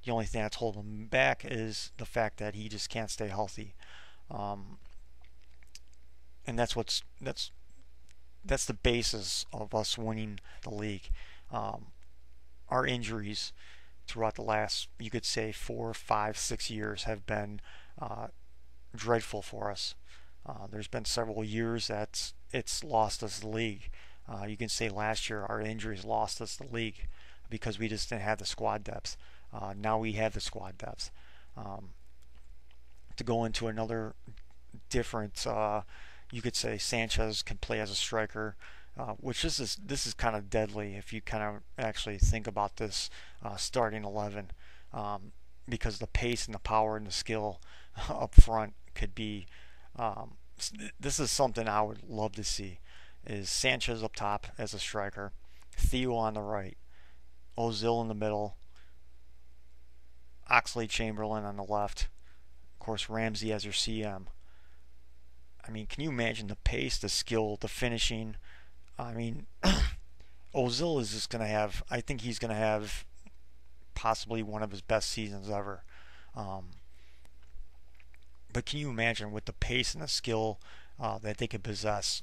the only thing that's holding him back is the fact that he just can't stay healthy. Um, and that's the basis of us winning the league. Um, our injuries throughout the last, you could say, 4, 5, 6 years have been uh, dreadful for us. There's been several years that it's lost us the league. You can say last year our injuries lost us the league because we just didn't have the squad depth. Now we have the squad depth. Um, to go into another different, you could say Sanchez can play as a striker, which this is kind of deadly if you kind of actually think about this starting 11, um, because the pace and the power and the skill up front could be. Um, this is something I would love to see. Is Sanchez up top as a striker, Theo on the right, Ozil in the middle, Oxlade-Chamberlain on the left, of course Ramsey as your CM. I mean, can you imagine the pace, the skill, the finishing? I mean, Ozil is just going to have, I think he's going to have possibly one of his best seasons ever. Um, but can you imagine with the pace and the skill that they could possess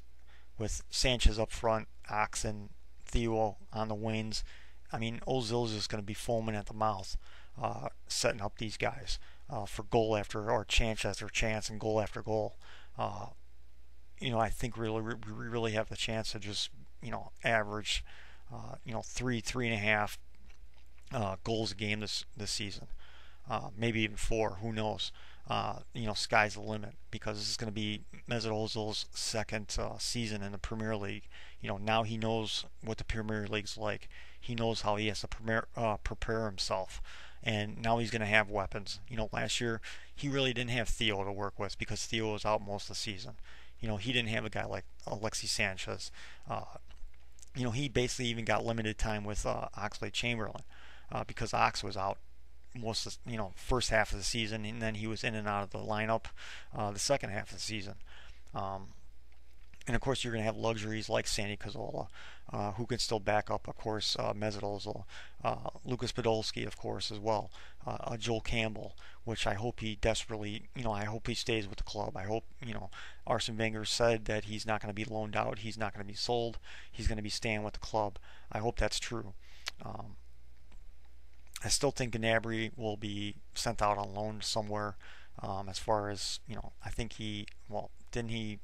with Sanchez up front, Ox and Theo on the wings? I mean, Ozil is just going to be foaming at the mouth, setting up these guys for goal after, or chance after chance and goal after goal. Uh, I think really we really have the chance to just average 3.5 goals a game this season, maybe even 4. Who knows? Sky's the limit because this is going to be Mesut Ozil's second season in the Premier League. Now he knows what the Premier League's like. He knows how he has to prepare himself, and now he's going to have weapons. Last year he really didn't have Theo to work with because Theo was out most of the season. He didn't have a guy like Alexis Sanchez. He basically even got limited time with Oxlade-Chamberlain because Ox was out most of first half of the season, and then he was in and out of the lineup the second half of the season. And of course, you're going to have luxuries like Sandy Cazorla, who can still back up, of course, Mesut Ozil, Lucas Podolski, of course, as well, Joel Campbell, which I hope he desperately, I hope he stays with the club. I hope, Arsene Wenger said that he's not going to be loaned out, he's not going to be sold, he's going to be staying with the club. I hope that's true. I still think Gnabry will be sent out on loan somewhere. As far as I think didn't he?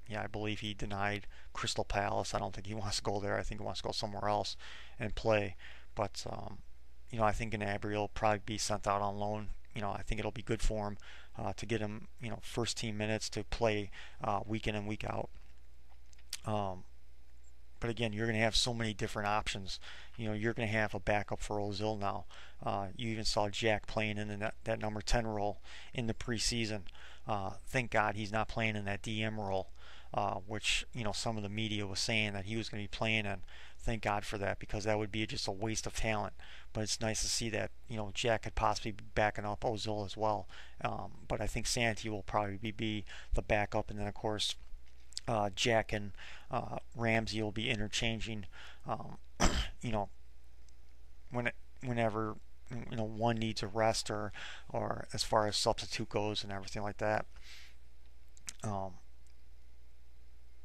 Yeah, I believe he denied Crystal Palace. I don't think he wants to go there. I think he wants to go somewhere else and play. But I think Gnabry will probably be sent out on loan. I think it'll be good for him to get him, first team minutes to play week in and week out. But again, you're going to have so many different options. You're going to have a backup for Ozil now. You even saw Jack playing in that number 10 role in the preseason. Thank God he's not playing in that DM role, which some of the media was saying that he was going to be playing in. Thank God for that, because that would be just a waste of talent. But it's nice to see that Jack could possibly be backing up Ozil as well. But I think Santi will probably be the backup, and then of course Jack and Ramsey will be interchanging. You know, whenever one needs a rest, or as far as substitute goes and everything like that.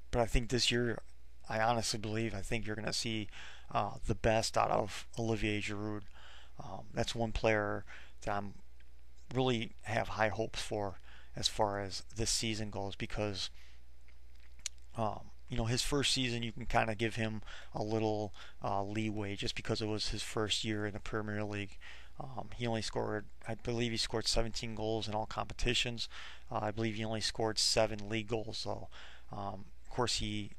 But I think this year, I honestly believe, I think you're going to see the best out of Olivier Giroud. That's one player that I'm really have high hopes for as far as this season goes, because his first season, you can kind of give him a little leeway just because it was his first year in the Premier League. He only scored, I believe he scored 17 goals in all competitions. I believe he only scored 7 league goals though. Of course, he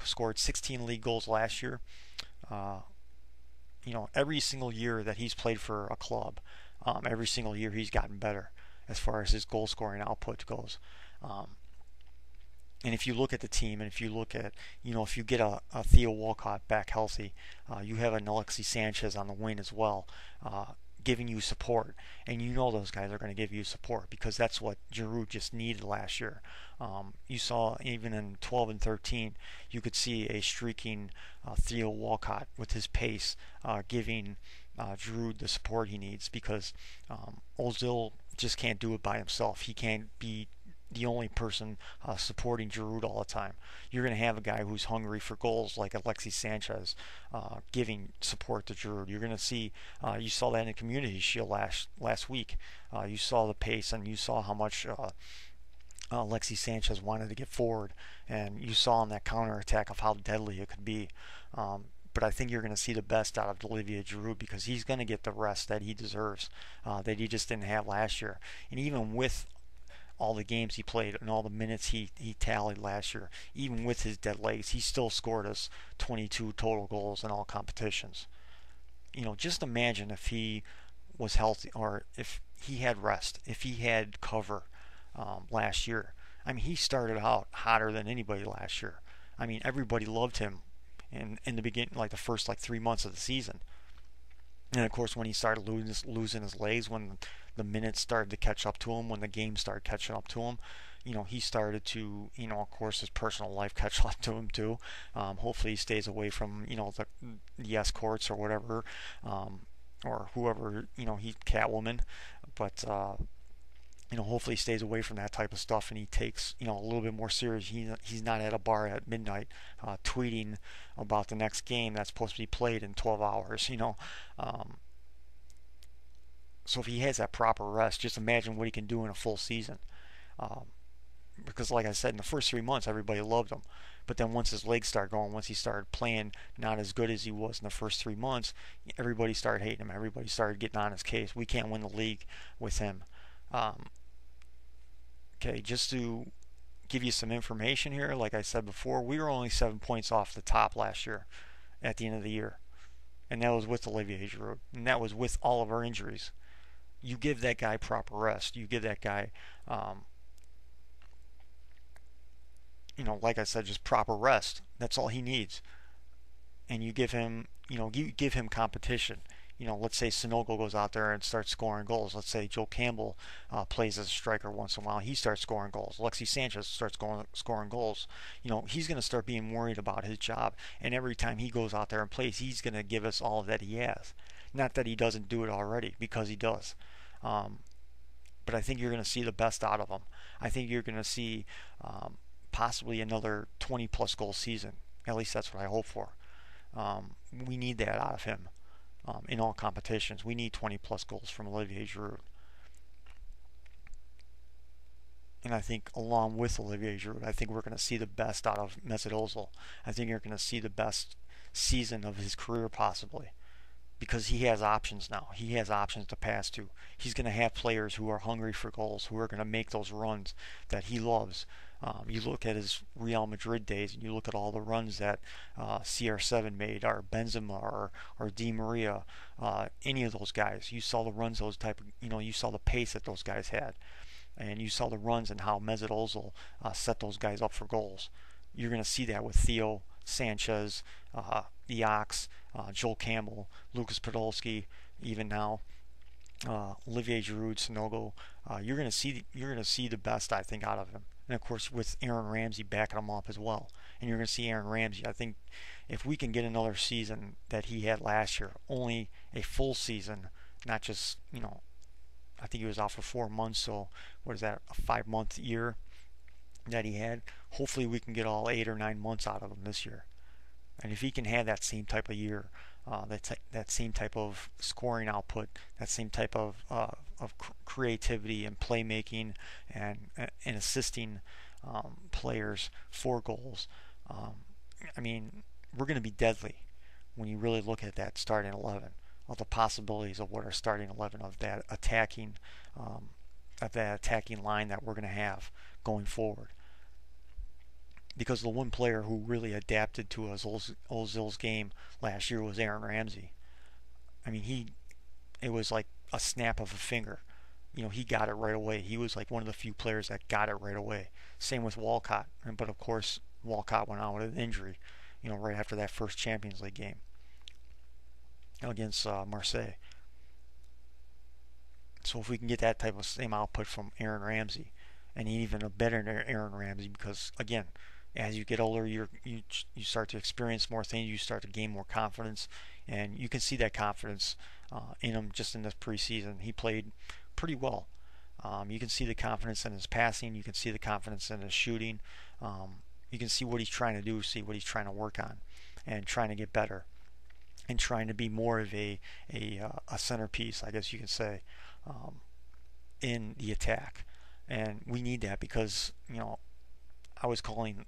scored 16 league goals last year. Uh, every single year that he's played for a club, every single year he's gotten better as far as his goal scoring output goes. Um, and if you look at the team, and if you look at, if you get a Theo Walcott back healthy, you have an Alexis Sanchez on the wing as well, uh, giving you support. And those guys are going to give you support because that's what Giroud just needed last year. You saw even in 12 and 13, you could see a streaking Theo Walcott with his pace, giving Giroud the support he needs because Ozil just can't do it by himself. He can't be the only person supporting Giroud all the time. You're going to have a guy who's hungry for goals like Alexis Sanchez giving support to Giroud. You're going to see, you saw that in the Community Shield last week. You saw the pace and you saw how much Alexis Sanchez wanted to get forward, and you saw in that counterattack of how deadly it could be. But I think you're going to see the best out of Olivier Giroud because he's going to get the rest that he deserves, that he just didn't have last year. And even with all the games he played and all the minutes he tallied last year, even with his dead legs, he still scored us 22 total goals in all competitions. Just imagine if he was healthy or if he had rest, if he had cover last year. I mean, he started out hotter than anybody last year. I mean, everybody loved him in the beginning, like the first 3 months of the season. And of course, when he started losing his legs, when the minutes started to catch up to him, when the game started catching up to him, he started to, of course, his personal life catch up to him too. Hopefully, he stays away from, the escorts or whatever, or whoever, he Catwoman. But hopefully he stays away from that type of stuff and he takes, a little bit more serious. He's not at a bar at midnight tweeting about the next game that's supposed to be played in 12 hours, So if he has that proper rest, just imagine what he can do in a full season. Um, because like I said, in the first 3 months, everybody loved him. But then once his legs started going, once he started playing not as good as he was in the first 3 months, everybody started hating him. Everybody started getting on his case. We can't win the league with him. Okay, just to give you some information here, like I said before, we were only 7 points off the top last year at the end of the year. And that was with Olivier Giroud. And that was with all of our injuries. You give that guy proper rest. You give that guy, like I said, just proper rest. That's all he needs. And you give him, you give him competition. Let's say Sanogo goes out there and starts scoring goals. Let's say Joel Campbell plays as a striker once in a while. He starts scoring goals. Alexis Sanchez starts scoring goals. He's going to start being worried about his job. And every time he goes out there and plays, he's going to give us all that he has. Not that he doesn't do it already, because he does. But I think you're going to see the best out of him. I think you're going to see possibly another 20-plus goal season. At least that's what I hope for. We need that out of him. In all competitions, we need 20-plus goals from Olivier Giroud. And I think along with Olivier Giroud, I think we're going to see the best out of Mesut Ozil. I think you're going to see the best season of his career possibly. Because he has options now. He has options to pass to. He's going to have players who are hungry for goals, who are going to make those runs that he loves. You look at his Real Madrid days, and you look at all the runs that CR7 made, or Benzema, or Di Maria, any of those guys. You saw the runs those type of, you saw the pace that those guys had, and you saw the runs and how Mesut Ozil set those guys up for goals. You're going to see that with Theo, Sanchez, the Ox, Joel Campbell, Lucas Podolski, even now Olivier Giroud, Sanogo. You're going to see the best, I think, out of him. And of course, with Aaron Ramsey backing him up as well. And you're going to see Aaron Ramsey. I think if we can get another season that he had last year, only a full season, not just, I think he was out for 4 months. So what is that, a 5-month year that he had? Hopefully we can get all 8 or 9 months out of him this year. And if he can have that same type of year, that same type of scoring output, that same type of creativity and playmaking and assisting players for goals, I mean, we're going to be deadly when you really look at that starting 11. of the possibilities of what our starting 11 um, of that attacking line that we're going to have going forward. Because the one player who really adapted to Ozil's game last year was Aaron Ramsey. I mean, it was like a snap of a finger. He got it right away. He was like one of the few players that got it right away. Same with Walcott. But of course, Walcott went out with an injury, right after that first Champions League game against Marseille. So if we can get that type of same output from Aaron Ramsey, and even a better Aaron Ramsey, because again, as you get older, you start to experience more things, you start to gain more confidence, and you can see that confidence in him just in this preseason. He played pretty well. You can see the confidence in his passing. You can see the confidence in his shooting. You can see what he's trying to do, see what he's trying to work on, and trying to get better, and trying to be more of a centerpiece, I guess you could say, in the attack. And we need that because, I was calling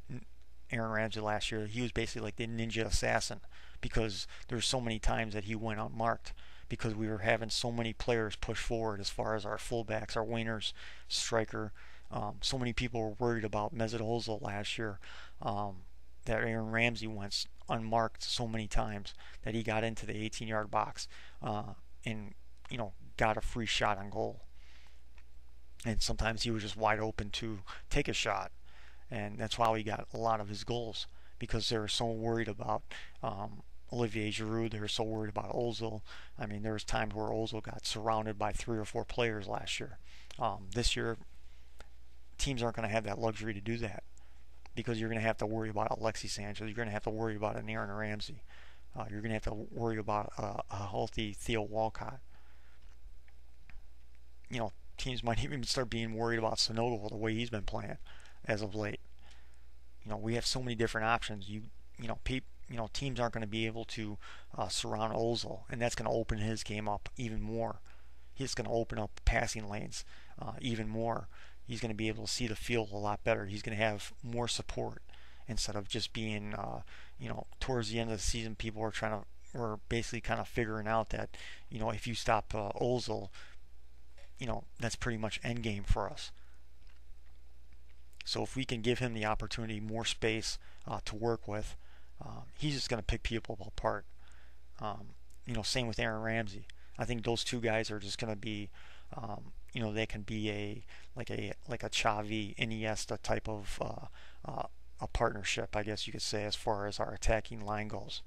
Aaron Ramsey last year. He was basically like the ninja assassin because there's so many times that he went unmarked because we were having so many players push forward as far as our fullbacks, our wingers, striker. So many people were worried about Mesut Ozil last year, that Aaron Ramsey went unmarked so many times that he got into the 18-yard box and got a free shot on goal. And sometimes he was just wide open to take a shot. And that's why he got a lot of his goals, because they were so worried about Olivier Giroud. They were so worried about Ozil. I mean, there was times where Ozil got surrounded by 3 or 4 players last year. This year, teams aren't going to have that luxury to do that, because you're going to have to worry about Alexis Sanchez. You're going to have to worry about an Aaron Ramsey. You're going to have to worry about a healthy Theo Walcott. Teams might even start being worried about Sonogo the way he's been playing as of late. We have so many different options. Teams aren't going to be able to surround Ozil, and that's going to open his game up even more. He's going to open up passing lanes even more. He's going to be able to see the field a lot better. He's going to have more support instead of just being, towards the end of the season, people were basically kind of figuring out that, if you stop Ozil, that's pretty much end game for us. So if we can give him the opportunity, more space to work with, he's just going to pick people apart. Same with Aaron Ramsey. I think those two guys are just going to be, they can be a Xavi, Iniesta type of a partnership, I guess you could say, as far as our attacking line goes.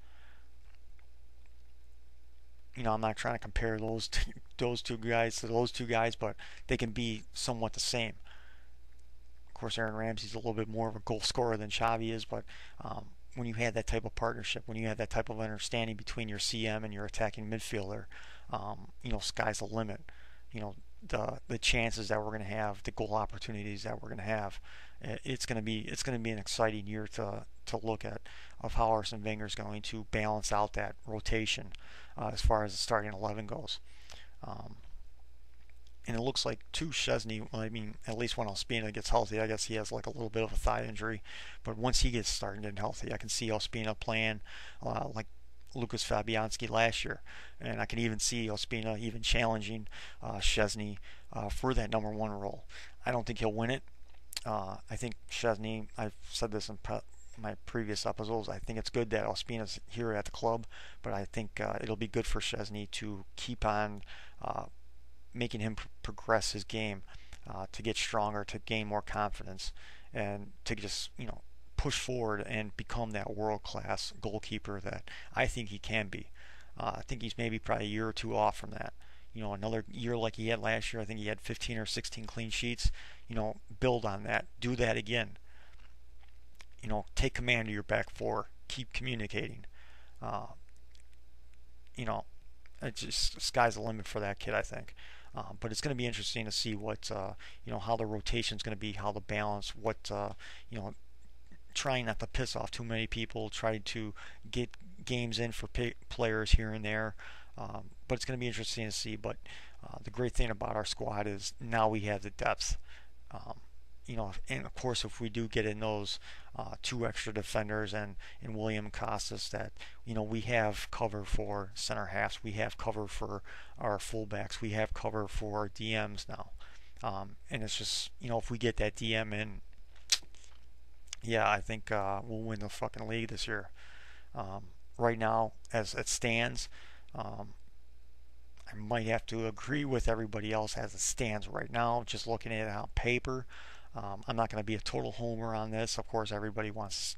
I'm not trying to compare those two guys to those two guys, but they can be somewhat the same. Of course, Aaron Ramsey's a little bit more of a goal scorer than Xavi is, but when you have that type of partnership, when you have that type of understanding between your CM and your attacking midfielder, sky's the limit. The chances that we're going to have, the goal opportunities that we're going to have, it's going to be an exciting year to look at of how Arsene Wenger is going to balance out that rotation as far as the starting 11 goes. And it looks like too Szczesny, well, I mean, at least when Ospina gets healthy, I guess he has like a little bit of a thigh injury, but once he gets started and healthy, I can see Ospina playing like Lucas Fabianski last year, and I can even see Ospina even challenging Szczesny for that number 1 role. I don't think he'll win it. I think Szczesny, I've said this in my previous episodes, I think it's good that Ospina's here at the club, but I think it'll be good for Szczesny to keep on making him progress his game, to get stronger, to gain more confidence, and to just push forward and become that world-class goalkeeper that I think he can be. I think he's maybe probably a year or two off from that. Another year like he had last year, I think he had 15 or 16 clean sheets. Build on that. Do that again. Take command of your back four. Keep communicating. It's just sky's the limit for that kid, I think. But it's going to be interesting to see what how the rotation's going to be, how the balance, what trying not to piss off too many people, trying to get games in for players here and there. But it's going to be interesting to see. But the great thing about our squad is now we have the depth. and of course, if we do get in those two extra defenders and William Costas, that we have cover for center halves, we have cover for our fullbacks, we have cover for our DMs now, and it's just if we get that DM in, yeah, I think we'll win the fucking league this year. Um, right now, as it stands, um, I might have to agree with everybody else as it stands right now, just looking at it on paper. I'm not going to be a total homer on this. Of course, everybody wants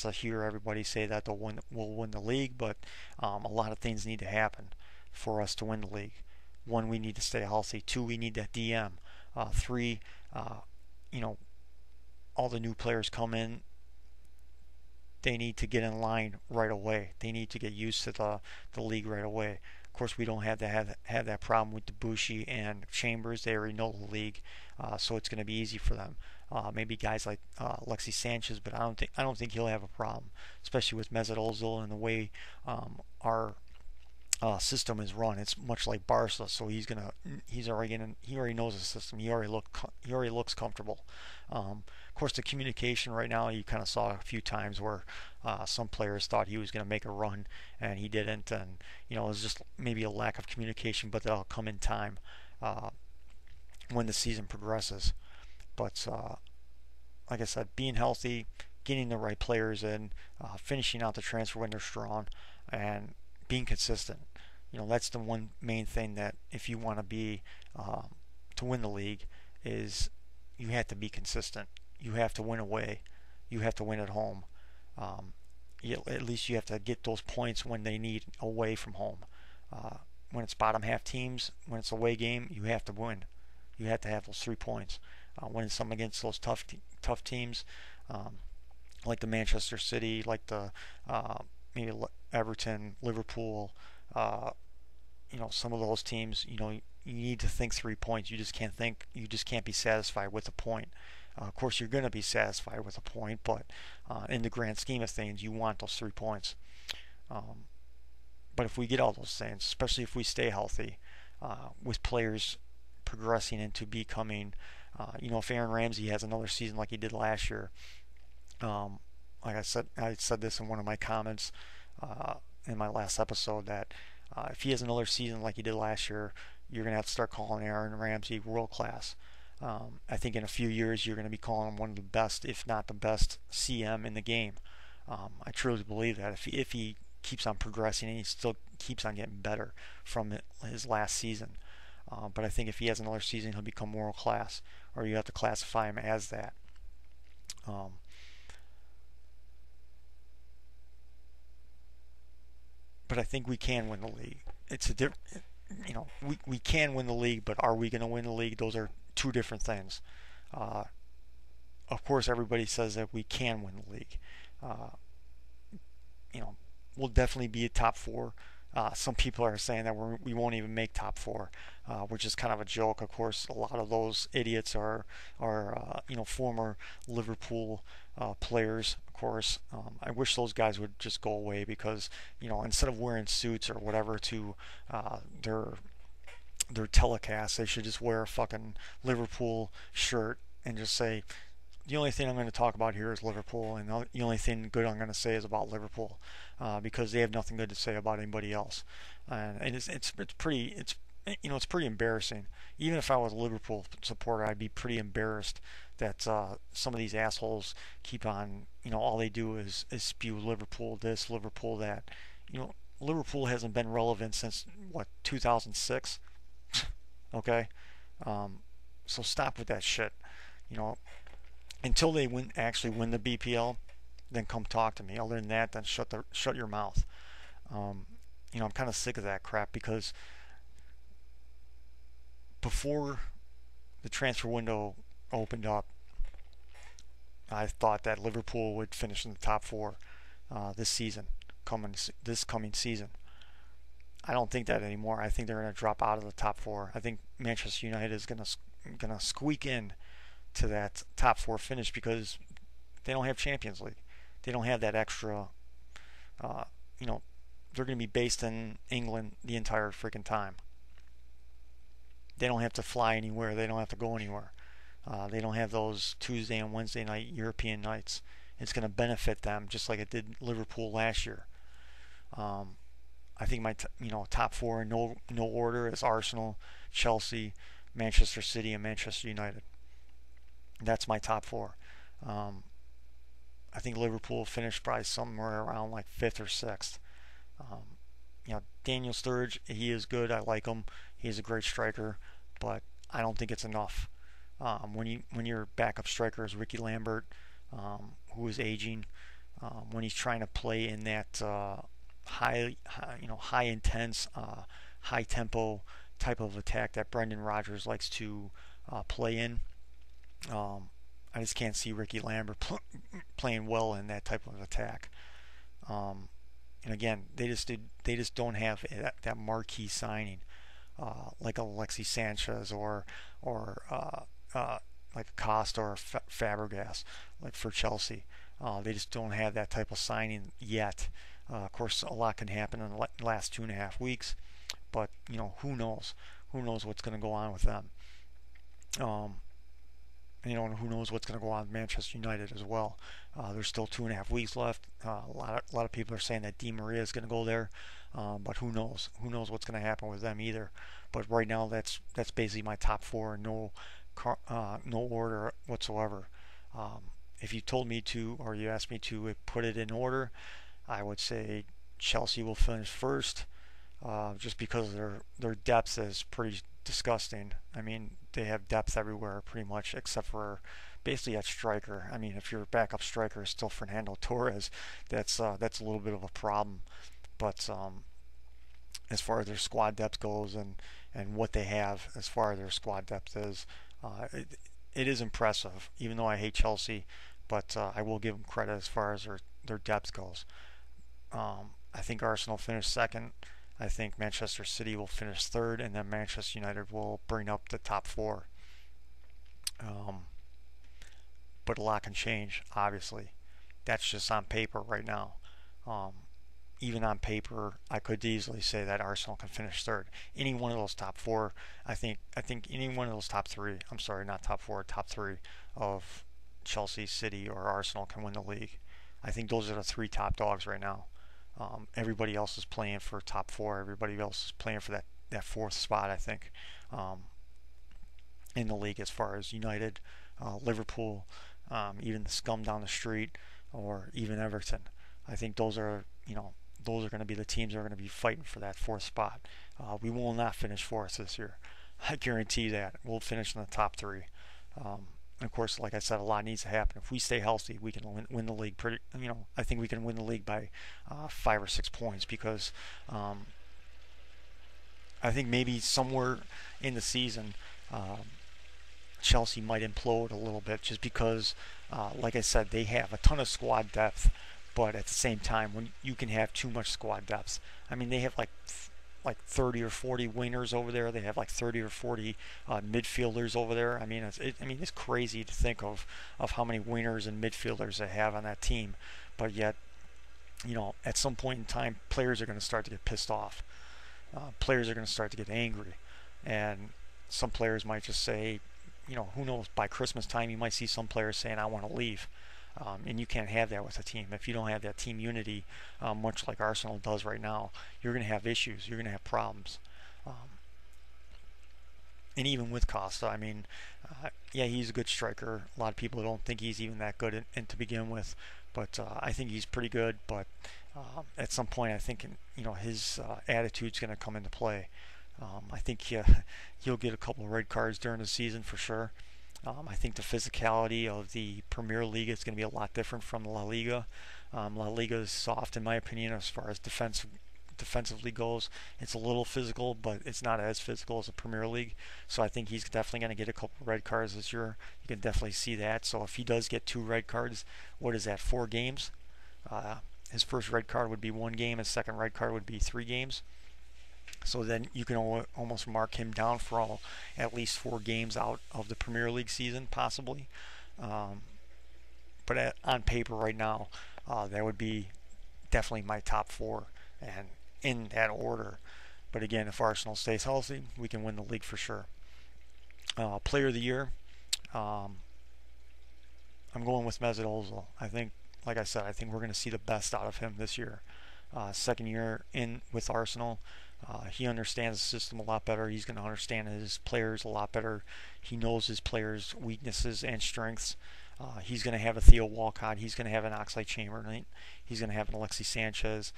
to hear everybody say that we'll win the league, but a lot of things need to happen for us to win the league. One, we need to stay healthy. Two, we need that DM. Three, you know, all the new players come in, they need to get in line right away. They need to get used to the league right away. Of course, we don't have to have that problem with Debussy and Chambers. They already know the league, so it's going to be easy for them. Maybe guys like Alexis Sanchez, but I don't think he'll have a problem, especially with Mesut Ozil and the way our system is run. It's much like Barca, so he already knows the system. He already looks comfortable. Of course, the communication right now, you kind of saw a few times where some players thought he was going to make a run and he didn't, and it was just maybe a lack of communication, but that'll come in time when the season progresses. But like I said, being healthy, getting the right players in, finishing out the transfer window strong, and being consistent. That's the one main thing that if you want to be to win the league is you have to be consistent. You have to win away. You have to win at home. At least you have to get those points when they need away from home. When it's bottom half teams, when it's a away game, you have to win. You have to have those 3 points. When it's some against those tough teams, like the Manchester City, like the maybe Everton, Liverpool, some of those teams, you need to think 3 points. You just can't be satisfied with a point. Of course, you're going to be satisfied with a point, but in the grand scheme of things, you want those 3 points. But if we get all those things, especially if we stay healthy, with players progressing into becoming, if Aaron Ramsey has another season like he did last year, like I said this in one of my comments in my last episode, that if he has another season like he did last year, you're going to have to start calling Aaron Ramsey world class. I think in a few years you're going to be calling him one of the best, if not the best, CM in the game. I truly believe that if he keeps on progressing and he still keeps on getting better from his last season. But I think if he has another season, he'll become world class, or you have to classify him as that. But I think we can win the league. It's a different, we can win the league, but are we going to win the league? Those are two different things. Of course, everybody says that we can win the league. We'll definitely be a top 4. Some people are saying that we won't even make top 4, which is kind of a joke. Of course, a lot of those idiots are former Liverpool players. Of course, I wish those guys would just go away, because instead of wearing suits or whatever to their telecasts, they should just wear a fucking Liverpool shirt and just say, the only thing I'm going to talk about here is Liverpool, and the only thing good I'm going to say is about Liverpool, because they have nothing good to say about anybody else, and it's pretty embarrassing. Even if I was a Liverpool supporter, I'd be pretty embarrassed that some of these assholes keep on, all they do is spew Liverpool this, Liverpool that. Liverpool hasn't been relevant since 2006. Okay, so stop with that shit. Until they actually win the BPL, then come talk to me. Other than that, then shut your mouth. I'm kind of sick of that crap, because before the transfer window opened up, I thought that Liverpool would finish in the top 4 this coming season. I don't think that anymore. I think they're going to drop out of the top 4. I think Manchester United is going to squeak in to that top 4 finish, because they don't have Champions League. They don't have that extra. They're going to be based in England the entire freaking time. They don't have to fly anywhere. They don't have to go anywhere. They don't have those Tuesday and Wednesday night European nights. It's going to benefit them just like it did Liverpool last year. Um, I think my top four in no order is Arsenal, Chelsea, Manchester City, and Manchester United. That's my top four. Um, I think Liverpool finished probably somewhere around like fifth or sixth. Um, Daniel Sturridge, he is good. I like him. He's a great striker, but I don't think it's enough. When your backup striker is Ricky Lambert, who is aging, when he's trying to play in that high intense, high tempo type of attack that Brendan Rodgers likes to play in. I just can't see Ricky Lambert playing well in that type of attack. Um, and again, they just don't have that marquee signing like Alexis Sanchez or like Costa or Fabregas, like for Chelsea. They just don't have that type of signing yet. Of course, a lot can happen in the last 2.5 weeks, but who knows? Who knows what's going to go on with them? Um, and who knows what's going to go on with Manchester United as well. There's still 2.5 weeks left. A lot of people are saying that Di Maria is going to go there, but who knows? Who knows what's going to happen with them either? But right now, that's basically my top four. No order whatsoever. If you told me to, or you asked me to put it in order, I would say Chelsea will finish first, just because their depth is pretty disgusting. I mean, they have depth everywhere pretty much, except for basically at striker. I mean, if your backup striker is still Fernando Torres, that's a little bit of a problem. But as far as their squad depth goes, and what they have as far as their squad depth is, it is impressive. Even though I hate Chelsea, but I will give them credit as far as their depth goes. I think Arsenal finished second. I think Manchester City will finish third, and then Manchester United will bring up the top four. Um, but a lot can change, obviously. That's just on paper right now. Um, Even on paper, I could easily say that Arsenal can finish third. Any one of those top four, I think any one of those top three. I'm sorry, not top four, top three of Chelsea, City, or Arsenal can win the league. I think those are the three top dogs right now. Everybody else is playing for top four. Everybody else is playing for that fourth spot, I think, um, in the league as far as United, Liverpool, even the scum down the street, or even Everton. I think those are going to be the teams that are going to be fighting for that fourth spot. We will not finish fourth this year. I guarantee that. We'll finish in the top three. And of course, like I said, a lot needs to happen. If we stay healthy, we can win the league. I think we can win the league by 5 or 6 points, because I think maybe somewhere in the season, Chelsea might implode a little bit, just because, like I said, they have a ton of squad depth, but at the same time, when you can have too much squad depth, I mean, they have like 30 or 40 wingers over there. They have like 30 or 40 midfielders over there. I mean, it's crazy to think of how many wingers and midfielders they have on that team. But yet, at some point in time, players are going to start to get pissed off. Players are going to start to get angry, and some players might just say, who knows? By Christmas time, you might see some players saying, "I want to leave." And you can't have that with a team. If you don't have that team unity, much like Arsenal does right now, you're going to have issues. You're going to have problems. And even with Costa, I mean, yeah, he's a good striker. A lot of people don't think he's even that good to begin with, but I think he's pretty good. But at some point, I think his attitude's going to come into play. I think he'll get a couple of red cards during the season for sure. I think the physicality of the Premier League is going to be a lot different from La Liga. La Liga is soft, in my opinion, as far as defensively goes. It's a little physical, but it's not as physical as the Premier League. So I think he's definitely going to get a couple of red cards this year. You can definitely see that. So if he does get 2 red cards, what is that, 4 games? His first red card would be 1 game. His second red card would be 3 games. So then you can almost mark him down for at least 4 games out of the Premier League season, possibly. But on paper right now, that would be definitely my top 4, and in that order. But again, if Arsenal stays healthy, we can win the league for sure. Player of the year, Um, I'm going with Mesut Ozil. I think, like I said, I think we're going to see the best out of him this year. Second year in with Arsenal, he understands the system a lot better. He's going to understand his players a lot better. He knows his players' weaknesses and strengths. He's going to have a Theo Walcott. He's going to have an Oxlade-Chamberlain. He's going to have an Alexis Sanchez.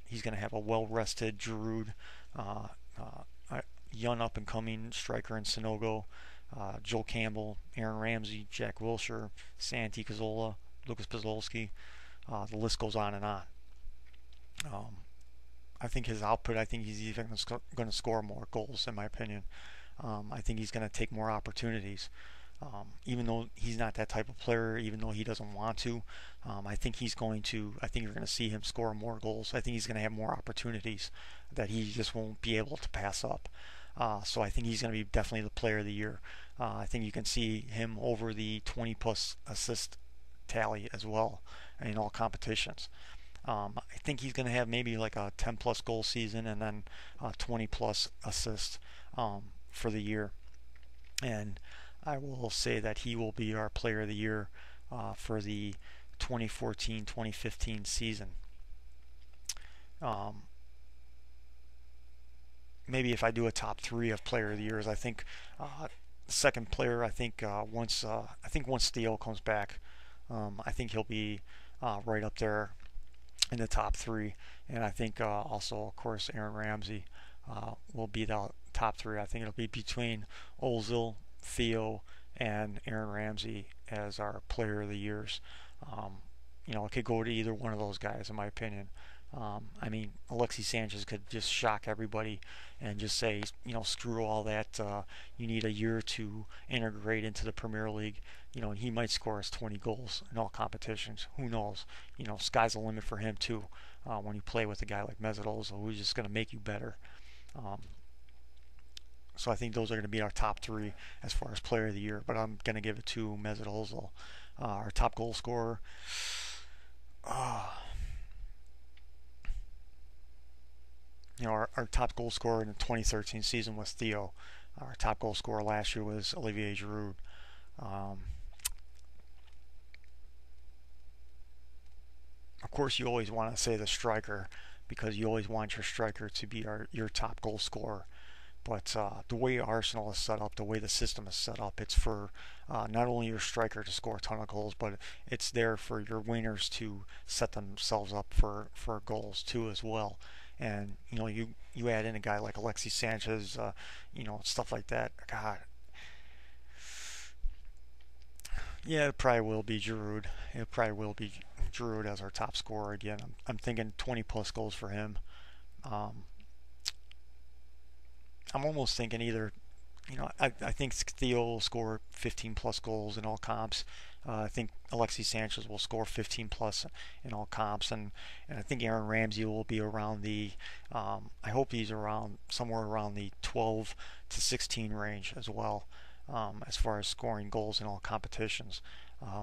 He's going to have a well-rested Giroud, a young up-and-coming striker in Sinogo, Joel Campbell, Aaron Ramsey, Jack Wilshere, Santi Cazorla, Lucas Podolski. The list goes on and on. Um, I think his output, I think he's even going to score more goals, in my opinion. I think he's going to take more opportunities. Even though he's not that type of player, even though he doesn't want to, I think he's going to. I think you're going to see him score more goals. I think he's going to have more opportunities that he just won't be able to pass up. So I think he's going to be definitely the player of the year. I think you can see him over the 20 plus assist tally as well in all competitions. I think he's going to have maybe like a 10 plus goal season and then 20 plus assists for the year. And I will say that he will be our player of the year for the 2014-2015 season. Maybe if I do a top three of player of the years, I think the second player. Once Theo comes back, I think he'll be right up there in the top three. And I think also, of course, Aaron Ramsey will be the top three. I think it'll be between Ozil, Theo, and Aaron Ramsey as our player of the years. It could go to either one of those guys, in my opinion. Alexis Sanchez could just shock everybody and just say, screw all that. You need a year to integrate into the Premier League. And he might score us 20 goals in all competitions. Who knows? Sky's the limit for him too. When you play with a guy like Mesut Ozil, who's just going to make you better. So I think those are going to be our top three as far as player of the year. But I'm going to give it to Mesut Ozil. Our top goal scorer. Our top goal scorer in the 2013 season was Theo. Our top goal scorer last year was Olivier Giroud. Of course, you always want to say the striker because you always want your striker to be your top goal scorer. But the way Arsenal is set up, the way the system is set up, it's for not only your striker to score a ton of goals, but it's there for your wingers to set themselves up for goals too as well. And you add in a guy like Alexis Sanchez, stuff like that. God, yeah, it probably will be Giroud. It probably will be Giroud as our top scorer again. I'm thinking 20 plus goals for him. I'm almost thinking either, I think Theo will score 15 plus goals in all comps. I think Alexis Sanchez will score 15 plus in all comps, and I think Aaron Ramsey will be around I hope he's somewhere around the 12 to 16 range as well, as far as scoring goals in all competitions.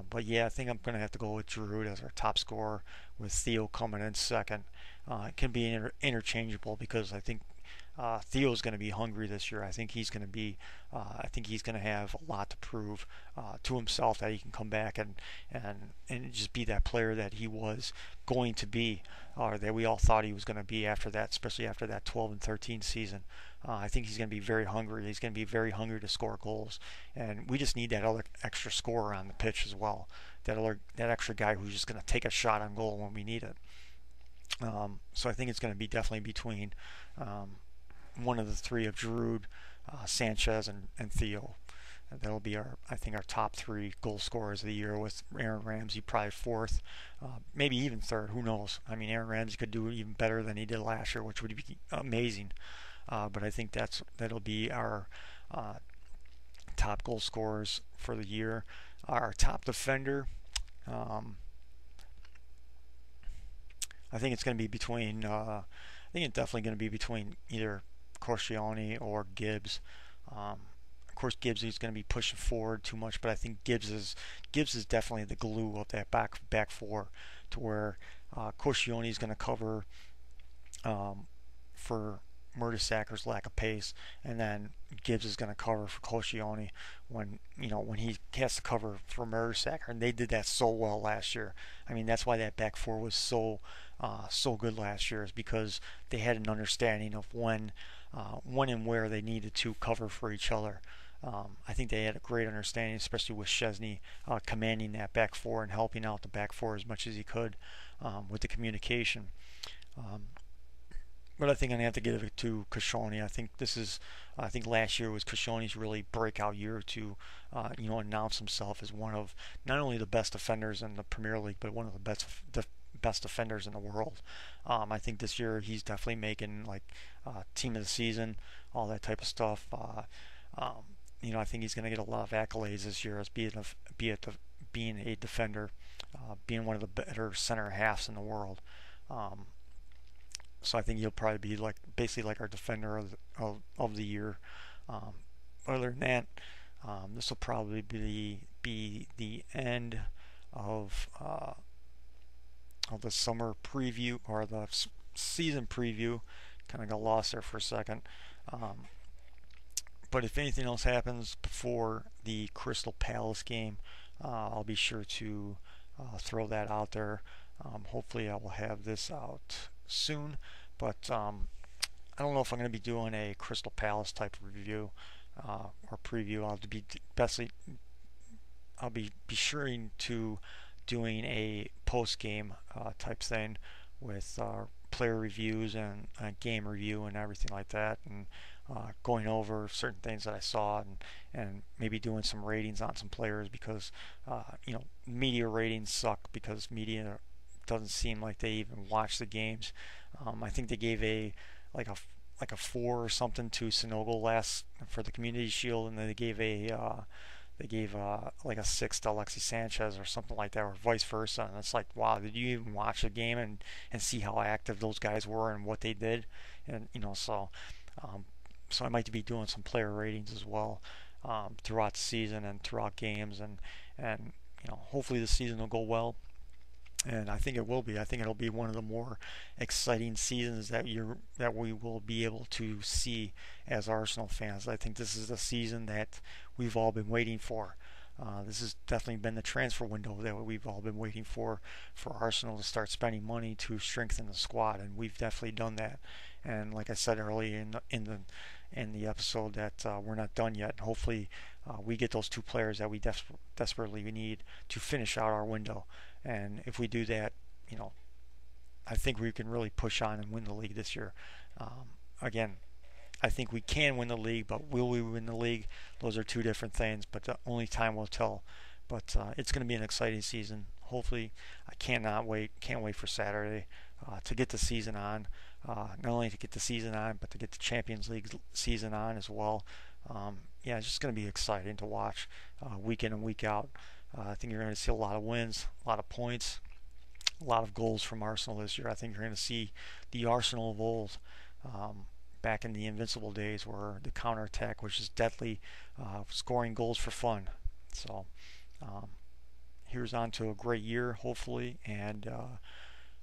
But yeah, I think I'm going to have to go with Giroud as our top scorer, with Theo coming in second. It can be interchangeable because I think Theo's going to be hungry this year. I think he's going to have a lot to prove to himself, that he can come back and just be that player that he was going to be, or that we all thought he was going to be after that, especially after that 12 and 13 season. I think he's going to be very hungry. He's going to be very hungry to score goals, and we just need that other extra scorer on the pitch as well. That extra guy who's just going to take a shot on goal when we need it. So I think it's going to be definitely between one of the three of Giroud, Sanchez, and Theo. That'll be our top three goal scorers of the year, with Aaron Ramsey probably fourth, maybe even third. Who knows? Aaron Ramsey could do even better than he did last year, which would be amazing. But I think that'll be our top goal scorers for the year. Our top defender. I think it's going to be between. I think it's definitely going to be between either Koscielny or Gibbs. Of course, Gibbs is going to be pushing forward too much, but I think Gibbs is definitely the glue of that back four, to where Koscielny is going to cover for Mertesacker's lack of pace, and then Gibbs is going to cover for Koscielny when he has to cover for Mertesacker, and they did that so well last year. I mean, that's why that back four was so good last year, is because they had an understanding of when and where they needed to cover for each other. I think they had a great understanding, especially with Szczesny commanding that back four and helping out the back four as much as he could with the communication. Um, but I think I'm gonna have to give it to Koscielny. I think last year was Koscielny's really breakout year to, announce himself as one of not only the best defenders in the Premier League, but one of the best defenders in the world. I think this year he's definitely making like team of the season, all that type of stuff. Um, I think he's going to get a lot of accolades this year as being a defender, being one of the better center halves in the world. Um, so I think he'll probably be like basically like our defender of the year. Um, Other than that, this will probably be the end of the summer preview or the season preview. Kind of got lost there for a second. Um, but if anything else happens before the Crystal Palace game, I'll be sure to throw that out there. Hopefully, I will have this out soon. But I don't know if I'm going to be doing a Crystal Palace type of review or preview. I'll be sure to doing a post game type thing with player reviews and game review and everything like that, and going over certain things that I saw, and maybe doing some ratings on some players, because media ratings suck because media doesn't seem like they even watch the games. I think they gave like a like a 4 or something to Sinogle last for the Community Shield, and then they gave like a 6 to Alexis Sanchez or something like that, or vice versa. And it's like, wow, did you even watch the game and see how active those guys were and what they did? And um, so I might be doing some player ratings as well throughout the season and throughout games, and hopefully the season will go well. And I think it will be. I think it'll be one of the more exciting seasons that we will be able to see as Arsenal fans. I think this is the season that we've all been waiting for. This has definitely been the transfer window that we've all been waiting for Arsenal to start spending money to strengthen the squad, and we've definitely done that. And like I said earlier in the episode, that we're not done yet. And hopefully, we get those two players that we desperately need to finish out our window. And if we do that, I think we can really push on and win the league this year. Again, I think we can win the league, but will we win the league? Those are two different things, but only time will tell. But it's going to be an exciting season. Hopefully, I cannot wait. Can't wait for Saturday to get the season on. Not only to get the season on, but to get the Champions League season on as well. Yeah, it's just going to be exciting to watch week in and week out. I think you're going to see a lot of wins, a lot of points, a lot of goals from Arsenal this year. I think you're going to see the Arsenal of old, back in the invincible days, where the counterattack was just deadly, scoring goals for fun. So here's on to a great year, hopefully, and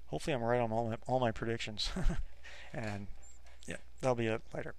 hopefully I'm right on all my predictions. And yeah, that'll be it later.